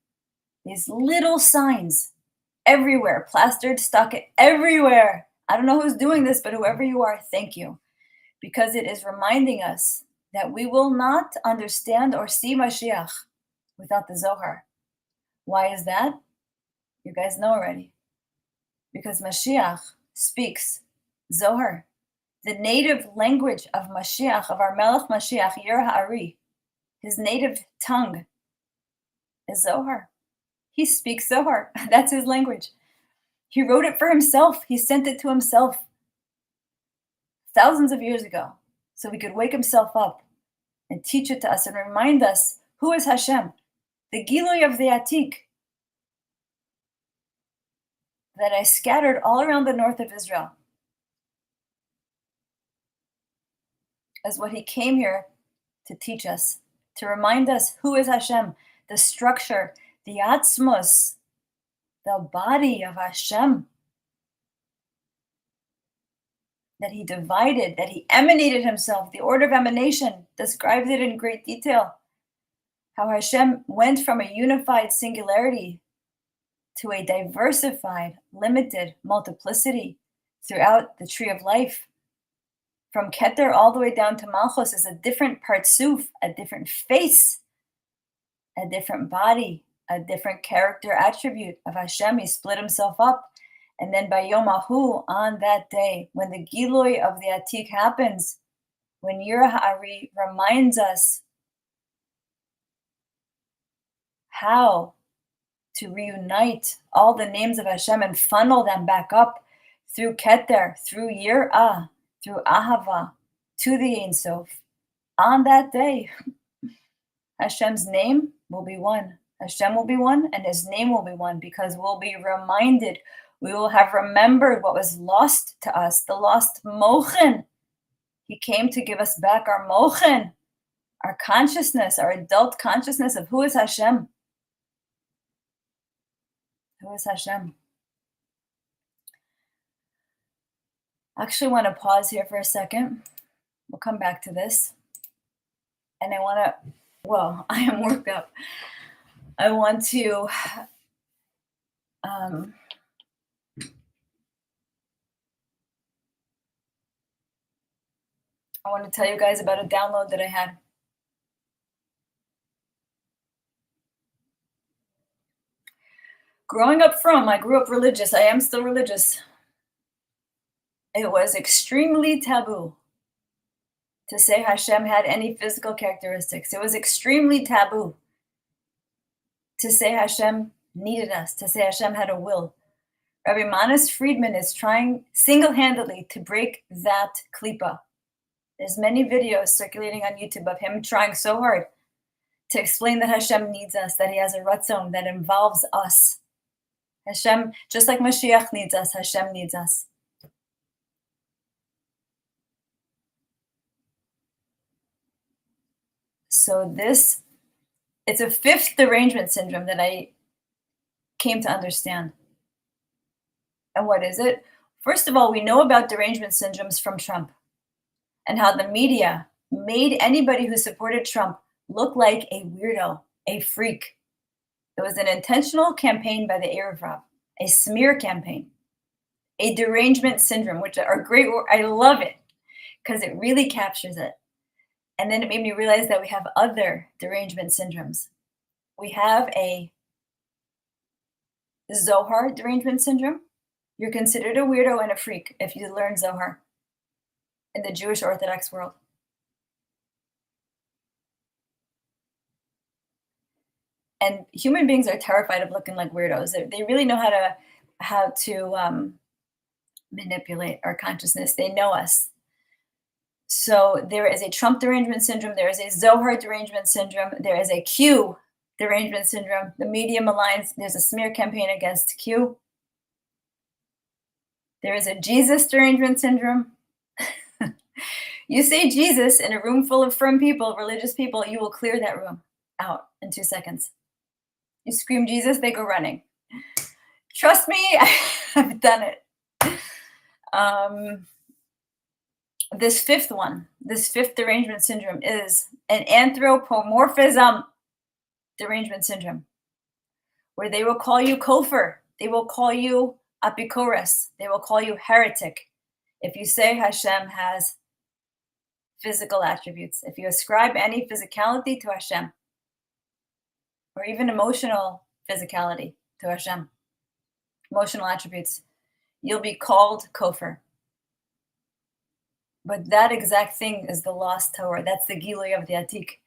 These little signs everywhere, plastered, stuck everywhere. I don't know who's doing this, but whoever you are, thank you. Because it is reminding us that we will not understand or see Mashiach without the Zohar. Why is that? You guys know already. Because Mashiach speaks Zohar. The native language of Mashiach, of our Melech Mashiach, Yer Ha'ari, his native tongue is Zohar. He speaks Zohar. That's his language. He wrote it for himself. He sent it to himself thousands of years ago so he could wake himself up and teach it to us and remind us who is Hashem, the Gilui of the Atik that I scattered all around the north of Israel is what he came here to teach us, to remind us who is Hashem, the structure, the atzmos, the body of Hashem, that he divided, that he emanated himself. The order of emanation describes it in great detail, how Hashem went from a unified singularity to a diversified, limited multiplicity throughout the tree of life. From Keter all the way down to Malchus is a different partsuf, a different face, a different body, a different character attribute of Hashem. He split himself up. And then by Yom Ahu, on that day, when the Giloi of the Atik happens, when Yer Ha'ari reminds us how to reunite all the names of Hashem and funnel them back up through Keter, through Yir'ah, through Ahava, to the Ein Sof. On that day, Hashem's name will be one. Hashem will be one, and his name will be one, because we'll be reminded, we will have remembered what was lost to us, the lost mochen. He came to give us back our mochen, our consciousness, our adult consciousness of who is Hashem. Who is Hashem? I actually want to pause here for a second. We'll come back to this. And I am worked up. I want to tell you guys about a download that I had. Growing up I grew up religious. I am still religious. It was extremely taboo to say Hashem had any physical characteristics. It was extremely taboo to say Hashem needed us, to say Hashem had a will. Rabbi Manas Friedman is trying single-handedly to break that klipa. There's many videos circulating on YouTube of him trying so hard to explain that Hashem needs us, that he has a ratzon that involves us. Hashem, just like Mashiach needs us, Hashem needs us. So it's a fifth derangement syndrome that I came to understand. And what is it? First of all, we know about derangement syndromes from Trump and how the media made anybody who supported Trump look like a weirdo, a freak. It was an intentional campaign by the Erev Rav, a smear campaign, a derangement syndrome, which are great. I love it because it really captures it. And then it made me realize that we have other derangement syndromes. We have a Zohar derangement syndrome. You're considered a weirdo and a freak if you learn Zohar in the Jewish Orthodox world. And human beings are terrified of looking like weirdos. They really know how to manipulate our consciousness. They know us. So there is a Trump derangement syndrome. There is a Zohar derangement syndrome. There is a Q derangement syndrome. The media maligns. There's a smear campaign against Q. There is a Jesus derangement syndrome. You say Jesus in a room full of firm people, religious people, you will clear that room out in 2 seconds. You scream Jesus, they go running. Trust me, I've done it. This fifth derangement syndrome is an anthropomorphism derangement syndrome, where they will call you kofar, they will call you apikoros, they will call you heretic if you say Hashem has physical attributes, if you ascribe any physicality to Hashem, or even emotional physicality to Hashem, emotional attributes, you'll be called kofar. But that exact thing is the lost Torah. That's the Gilui of the Atik.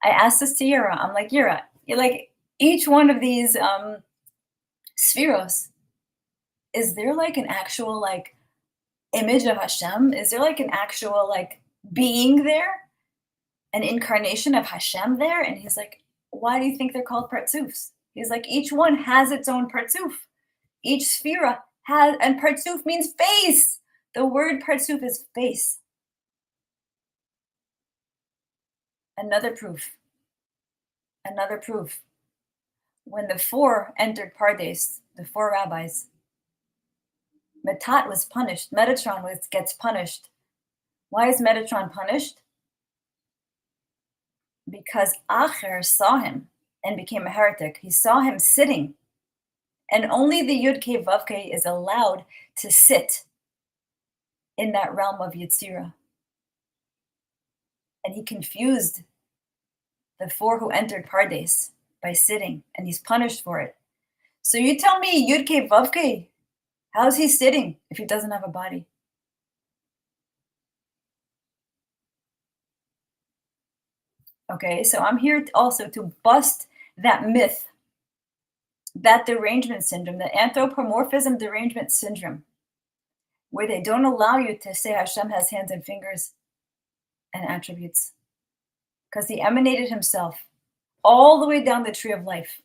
I asked this to Yira. I'm like, Yira, you're like, each one of these spheros, is there like an actual like image of Hashem? Is there like an actual like being there? An incarnation of Hashem there? And he's like, why do you think they're called partzufs? He's like, each one has its own partzuf. Each sphera has, and partzuf means face. The word partzuf is face. Another proof. When the four entered Pardes, the four rabbis, Metat was punished. Metatron gets punished. Why is Metatron punished? Because Acher saw him and became a heretic. He saw him sitting. And only the Yud-Kei Vav-Kei is allowed to sit in that realm of Yetzirah. And he confused the four who entered Pardes by sitting, and he's punished for it. So you tell me, Yud-Kei Vav-Kei, how is he sitting if he doesn't have a body? Okay, so I'm here also to bust that myth, that derangement syndrome, the anthropomorphism derangement syndrome, where they don't allow you to say Hashem has hands and fingers and attributes, because he emanated himself all the way down the tree of life.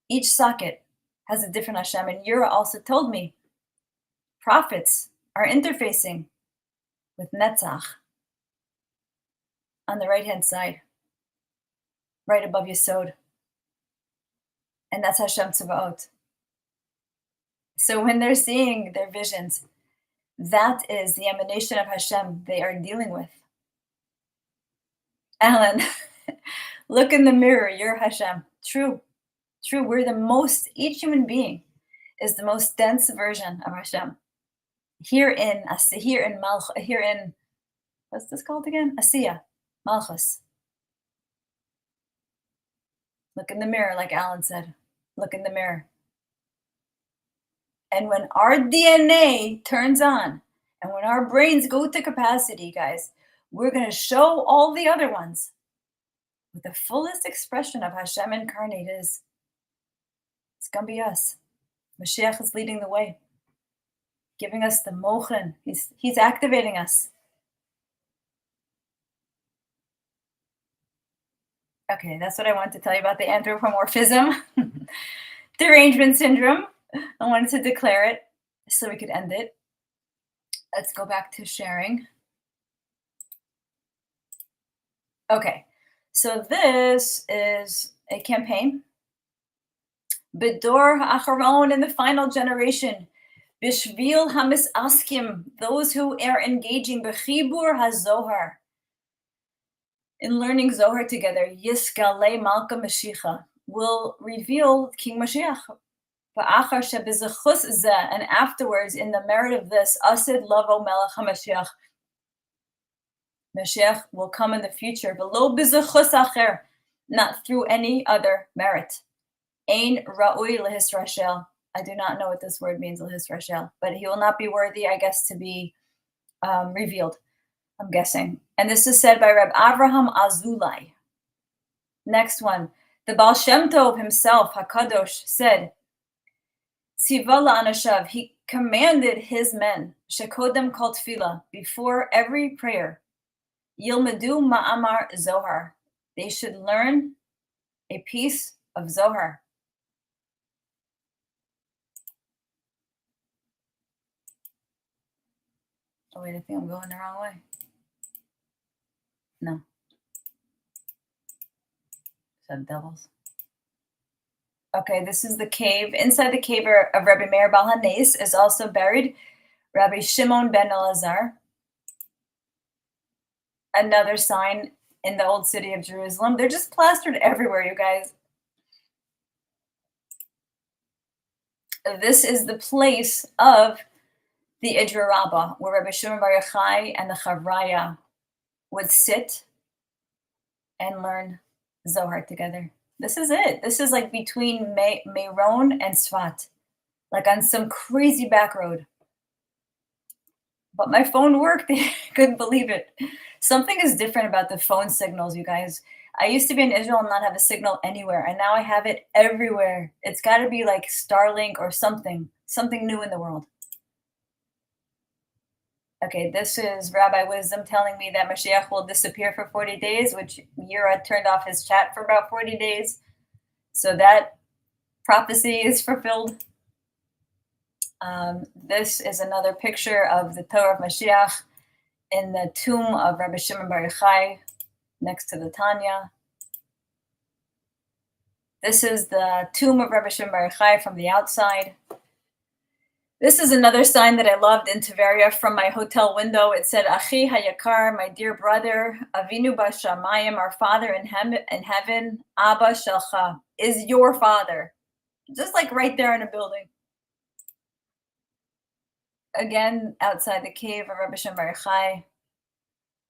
Each socket has a different Hashem. And Yura also told me prophets are interfacing with Netzach on the right-hand side, right above Yesod. And that's Hashem Tzavaot. So when they're seeing their visions, that is the emanation of Hashem they are dealing with. Alan, look in the mirror, you're Hashem. True. We're the most, each human being is the most dense version of Hashem. Here in, what's this called again? Asiya, Malchus. Look in the mirror, like Alan said. look in the mirror. And when our DNA turns on, and when our brains go to capacity, guys, we're going to show all the other ones what the fullest expression of Hashem incarnate is. It's going to be us. Mashiach is leading the way, giving us the mochen. He's activating us. Okay, that's what I wanted to tell you about the anthropomorphism, derangement syndrome. I wanted to declare it so we could end it. Let's go back to sharing. Okay, so this is a campaign. B'dor ha'acharon, in the final generation. Bishvil hamisaskim, those who are engaging b'chibur hazohar, in learning Zohar together. Yiskale Malka Mashiach, will reveal King Mashiach. And afterwards, in the merit of this, Asid Lavo Melech HaMashiach, Mashiach will come in the future, below b'zechus acher, not through any other merit. Ein ra'ui lehis rashel. I do not know what this word means, lehis rashel, but he will not be worthy, I guess, to be revealed, I'm guessing. And this is said by Reb Avraham Azulai. Next one, the Baal Shem Tov himself, HaKadosh, said, Tzivala Anashav, he commanded his men, Shekodem Kol Tefillah, before every prayer, Yilmedu Ma'amar Zohar, they should learn a piece of Zohar. Oh wait, I think I'm going the wrong way. No. Is that devils? Okay, this is the cave. Inside the cave of Rabbi Meir Baal HaNes is also buried Rabbi Shimon ben Elazar. Another sign in the old city of Jerusalem. They're just plastered everywhere, you guys. This is the place of the Idra Rabbah, where Rabbi Shimon Bar Yochai and the Chavraya would sit and learn Zohar together. This is it. This is like between Meron and Sfat, like on some crazy back road. But my phone worked. I couldn't believe it. Something is different about the phone signals, you guys. I used to be in Israel and not have a signal anywhere, and now I have it everywhere. It's got to be like Starlink or something new in the world. Okay, this is Rabbi Wisdom telling me that Mashiach will disappear for 40 days, which Yura turned off his chat for about 40 days. So that prophecy is fulfilled. This is another picture of the Torah of Mashiach in the tomb of Rabbi Shimon Bar Yochai next to the Tanya. This is the tomb of Rabbi Shimon Bar Yochai from the outside. This is another sign that I loved in Tveria from my hotel window. It said, Achi Hayakar, my dear brother, Avinu Bashamayim, our father in heaven, Abba Shelcha, is your father. Just like right there in a building. Again, outside the cave of Rabbi Shimon Bar Yochai,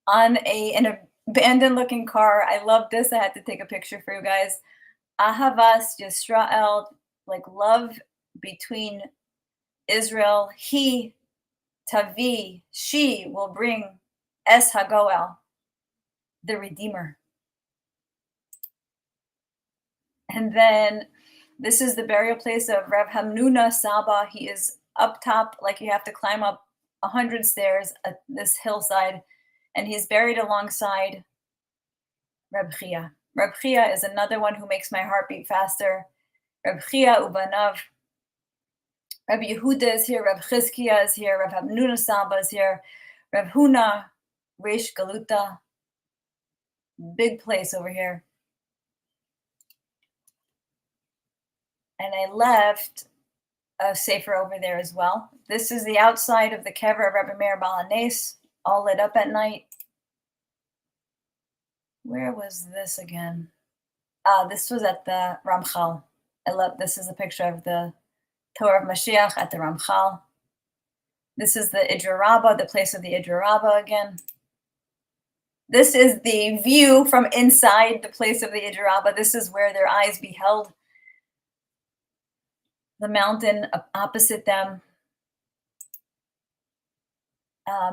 on an abandoned looking car. I love this. I had to take a picture for you guys. Ahavas Yisrael, like love between Israel, he, Tavi, she will bring Es Hagoel, the Redeemer. And then this is the burial place of Rav Hamnuna Saba. He is up top, like you have to climb up 100 stairs at this hillside, and he's buried alongside Reb Chia. Reb Chia is another one who makes my heart beat faster. Reb Chia Ubanav. Rabbi Yehuda is here, Reb Chizkiah is here, Reb Hamnuna Saba is here, Reb Huna, Reish Galuta. Big place over here. And I left a sefer over there as well. This is the outside of the kever of Rabbi Meir Baal HaNes, all lit up at night. Where was this again? This was at the Ramchal. This is a picture of the Torah of Mashiach at the Ramchal. This is the Idra Rabbah, the place of the Idra Rabbah again. This is the view from inside the place of the Idra Rabbah. This is where their eyes beheld the mountain opposite them.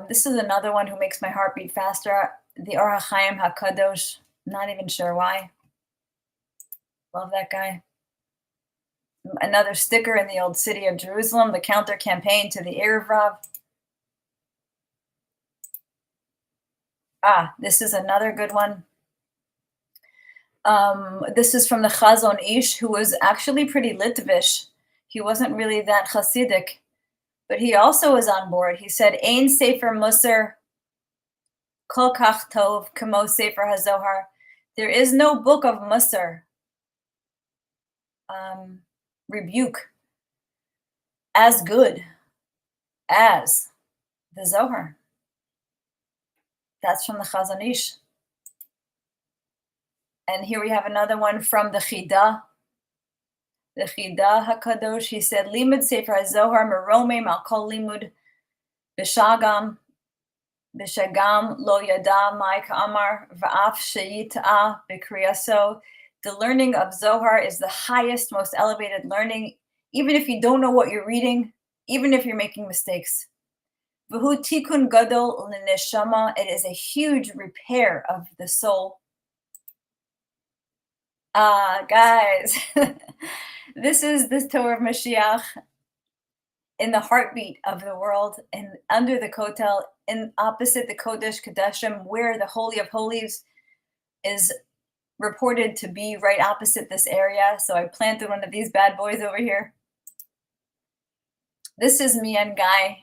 This is another one who makes my heart beat faster. The Or HaChaim HaKadosh. Not even sure why. Love that guy. Another sticker in the old city of Jerusalem, the counter campaign to the Erev Rav. This is another good one. This is from the Chazon Ish, who was actually pretty Litvish. He wasn't really that Hasidic, but he also was on board. He said, Ein Sefer Musar Kol Kach Tov Kamo Sefer HaZohar. There is no book of Musar, rebuke, as good as the Zohar. That's from the Chazon Ish. And here we have another one from the Chida. The Chida HaKadosh, he said, Limud Sefer HaZohar Meromem Al Kol Limud B'Shagam Lo Yada Mai Ka'amar V'af Sheyit'a B'Kriyaso. The learning of Zohar is the highest, most elevated learning, even if you don't know what you're reading, even if you're making mistakes. V'hu Tikun Gadol L'Neshama. It is a huge repair of the soul. Guys, this is the Torah of Mashiach in the heartbeat of the world, and under the Kotel, and opposite the Kodesh Kodeshim, where the Holy of Holies is reported to be, right opposite this area. So I planted one of these bad boys over here. This is me and Guy.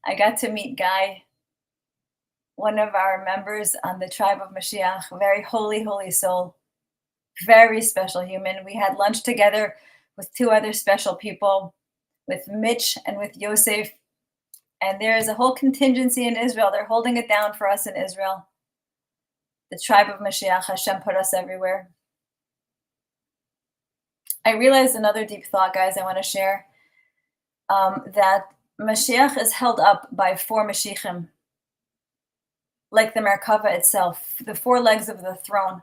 I got to meet Guy, one of our members on the Tribe of Mashiach, very holy, holy soul. Very special human. We had lunch together with two other special people, with Mitch and with Yosef. And there is a whole contingency in Israel. They're holding it down for us in Israel. The Tribe of Mashiach, Hashem put us everywhere. I realized another deep thought, guys, I want to share, that Mashiach is held up by four Mashiachim, like the Merkava itself, the four legs of the throne.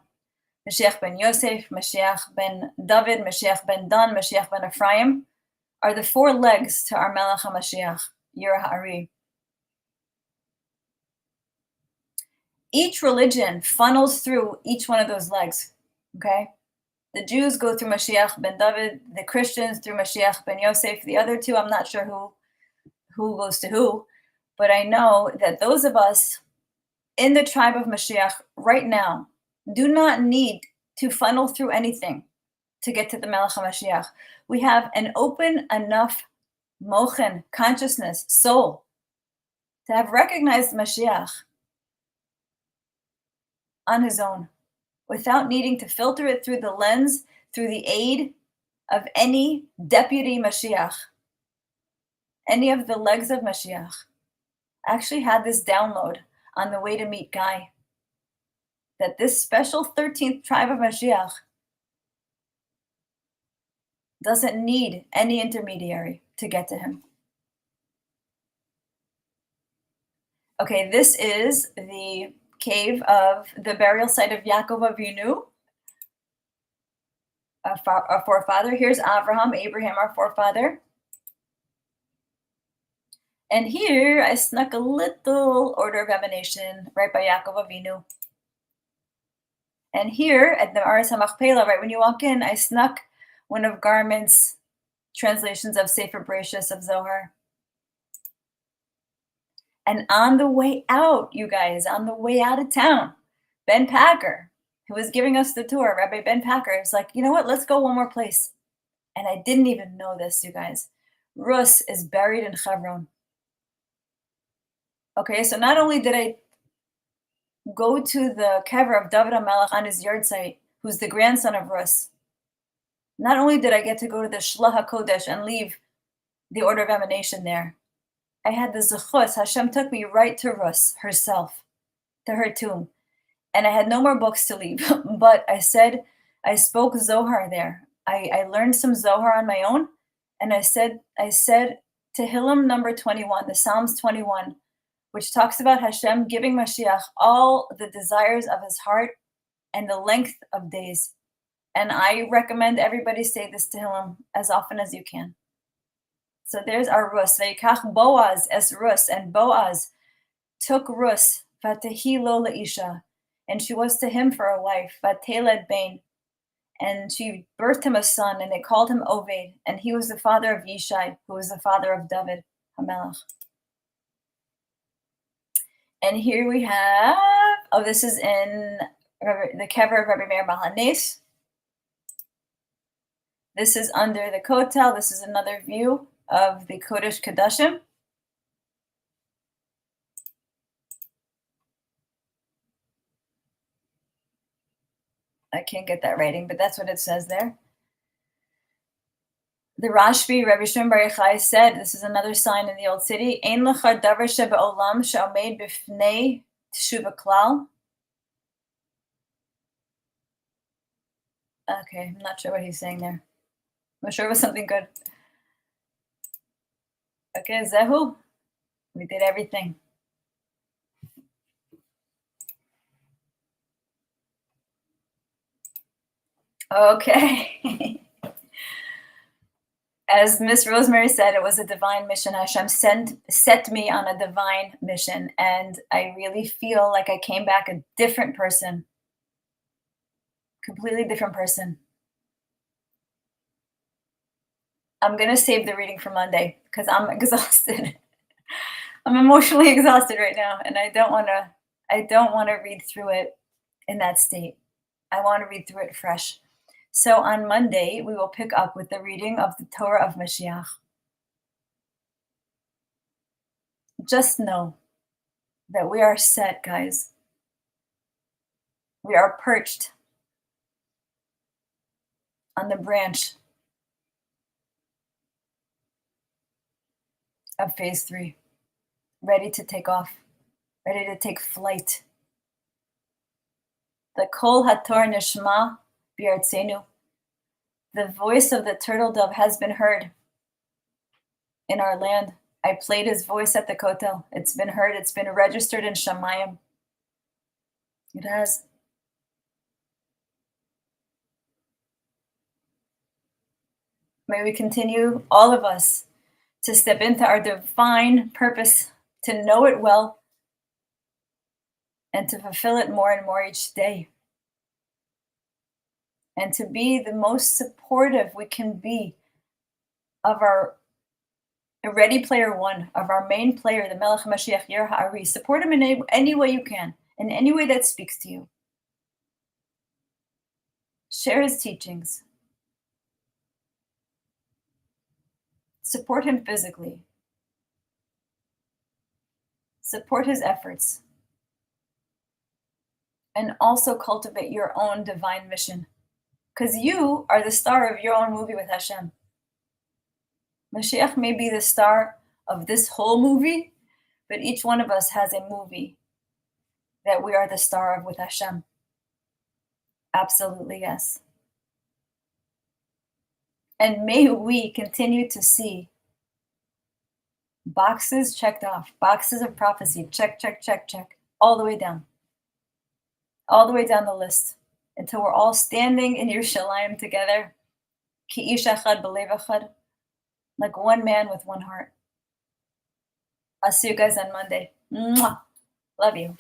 Mashiach ben Yosef, Mashiach ben David, Mashiach ben Dan, Mashiach ben Ephraim are the four legs to our Melech HaMashiach, Yir HaAri. Each religion funnels through each one of those legs, okay? The Jews go through Mashiach ben David, the Christians through Mashiach ben Yosef. The other two, I'm not sure who goes to who, but I know that those of us in the Tribe of Mashiach right now do not need to funnel through anything to get to the Melech HaMashiach. We have an open enough mochen, consciousness, soul, to have recognized Mashiach on his own, without needing to filter it through the lens, through the aid of any deputy Mashiach, any of the legs of Mashiach. I actually had this download on the way to meet Guy, that this special 13th tribe of Mashiach doesn't need any intermediary to get to him. Okay, this is the cave of the burial site of Yaakov Avinu, our forefather. Here's Abraham, our forefather. And here I snuck a little order of emanation right by Yaakov Avinu. And here at the Aras HaMachpelah, right when you walk in, I snuck one of Garment's translations of Sefer Bereshis of Zohar. And on the way out, you guys, on the way out of town, Ben Packer, who was giving us the tour, Rabbi Ben Packer, is like, you know what, let's go one more place. And I didn't even know this, you guys. Rus is buried in Hebron. Okay, so not only did I go to the kever of David HaMelech on his yard site, who's the grandson of Rus, not only did I get to go to the Shlah HaKodesh and leave the order of emanation there, I had the zechus. Hashem took me right to Rus herself, to her tomb. And I had no more books to leave. But I spoke Zohar there. I learned some Zohar on my own. And I said Tehillim number 21, the Psalms 21, which talks about Hashem giving Mashiach all the desires of his heart and the length of days. And I recommend everybody say this Tehillim as often as you can. So there's our Rus. Veikach Boaz es Rus, and Boaz took Rus, vatehi lo leisha, and she was to him for a wife, vateled bain, and she birthed him a son, and they called him Oved, and he was the father of Yishai, who was the father of David HaMelech. And here we have, this is in the kever of Rabbi Meir Baal. This is under the Kotel. This is another view of the Kodesh Kodashim. I can't get that writing, but that's what it says there. The Rashbi, Rabbi Shimon Bar Yochai, said, this is another sign in the Old City, Ein lecha davar shebe'olam she'omeid b'fnei teshuva klal. Okay, I'm not sure what he's saying there. I'm sure it was something good. Okay, Zehu, we did everything. Okay. As Miss Rosemary said, it was a divine mission. Hashem set me on a divine mission, and I really feel like I came back a different person, completely different person. I'm going to save the reading for Monday because I'm exhausted. I'm emotionally exhausted right now, and I don't want to read through it in that state. I want to read through it fresh. So on Monday, we will pick up with the reading of the Torah of Mashiach. Just know that we are set, guys. We are perched on the branch of phase 3, ready to take off, ready to take flight. The Kol HaTor Nishma B'Artzenu, the voice of the turtle dove has been heard in our land. I played his voice at the Kotel. It's been heard. It's been registered in Shamayim. It has. May we continue, all of us, to step into our divine purpose, to know it well, and to fulfill it more and more each day. And to be the most supportive we can be of our Ready Player One, of our main player, the Melech Mashiach Yer Ha'ari. Support him in any way you can, in any way that speaks to you. Share his teachings. Support him physically. Support his efforts. And also cultivate your own divine mission. Because you are the star of your own movie with Hashem. Mashiach may be the star of this whole movie, but each one of us has a movie that we are the star of with Hashem. Absolutely, yes. And may we continue to see boxes checked off, boxes of prophecy, check, check, check, check, all the way down the list, until we're all standing in Yerushalayim together, ki ish echad b'lev echad, like one man with one heart. I'll see you guys on Monday. Mwah. Love you.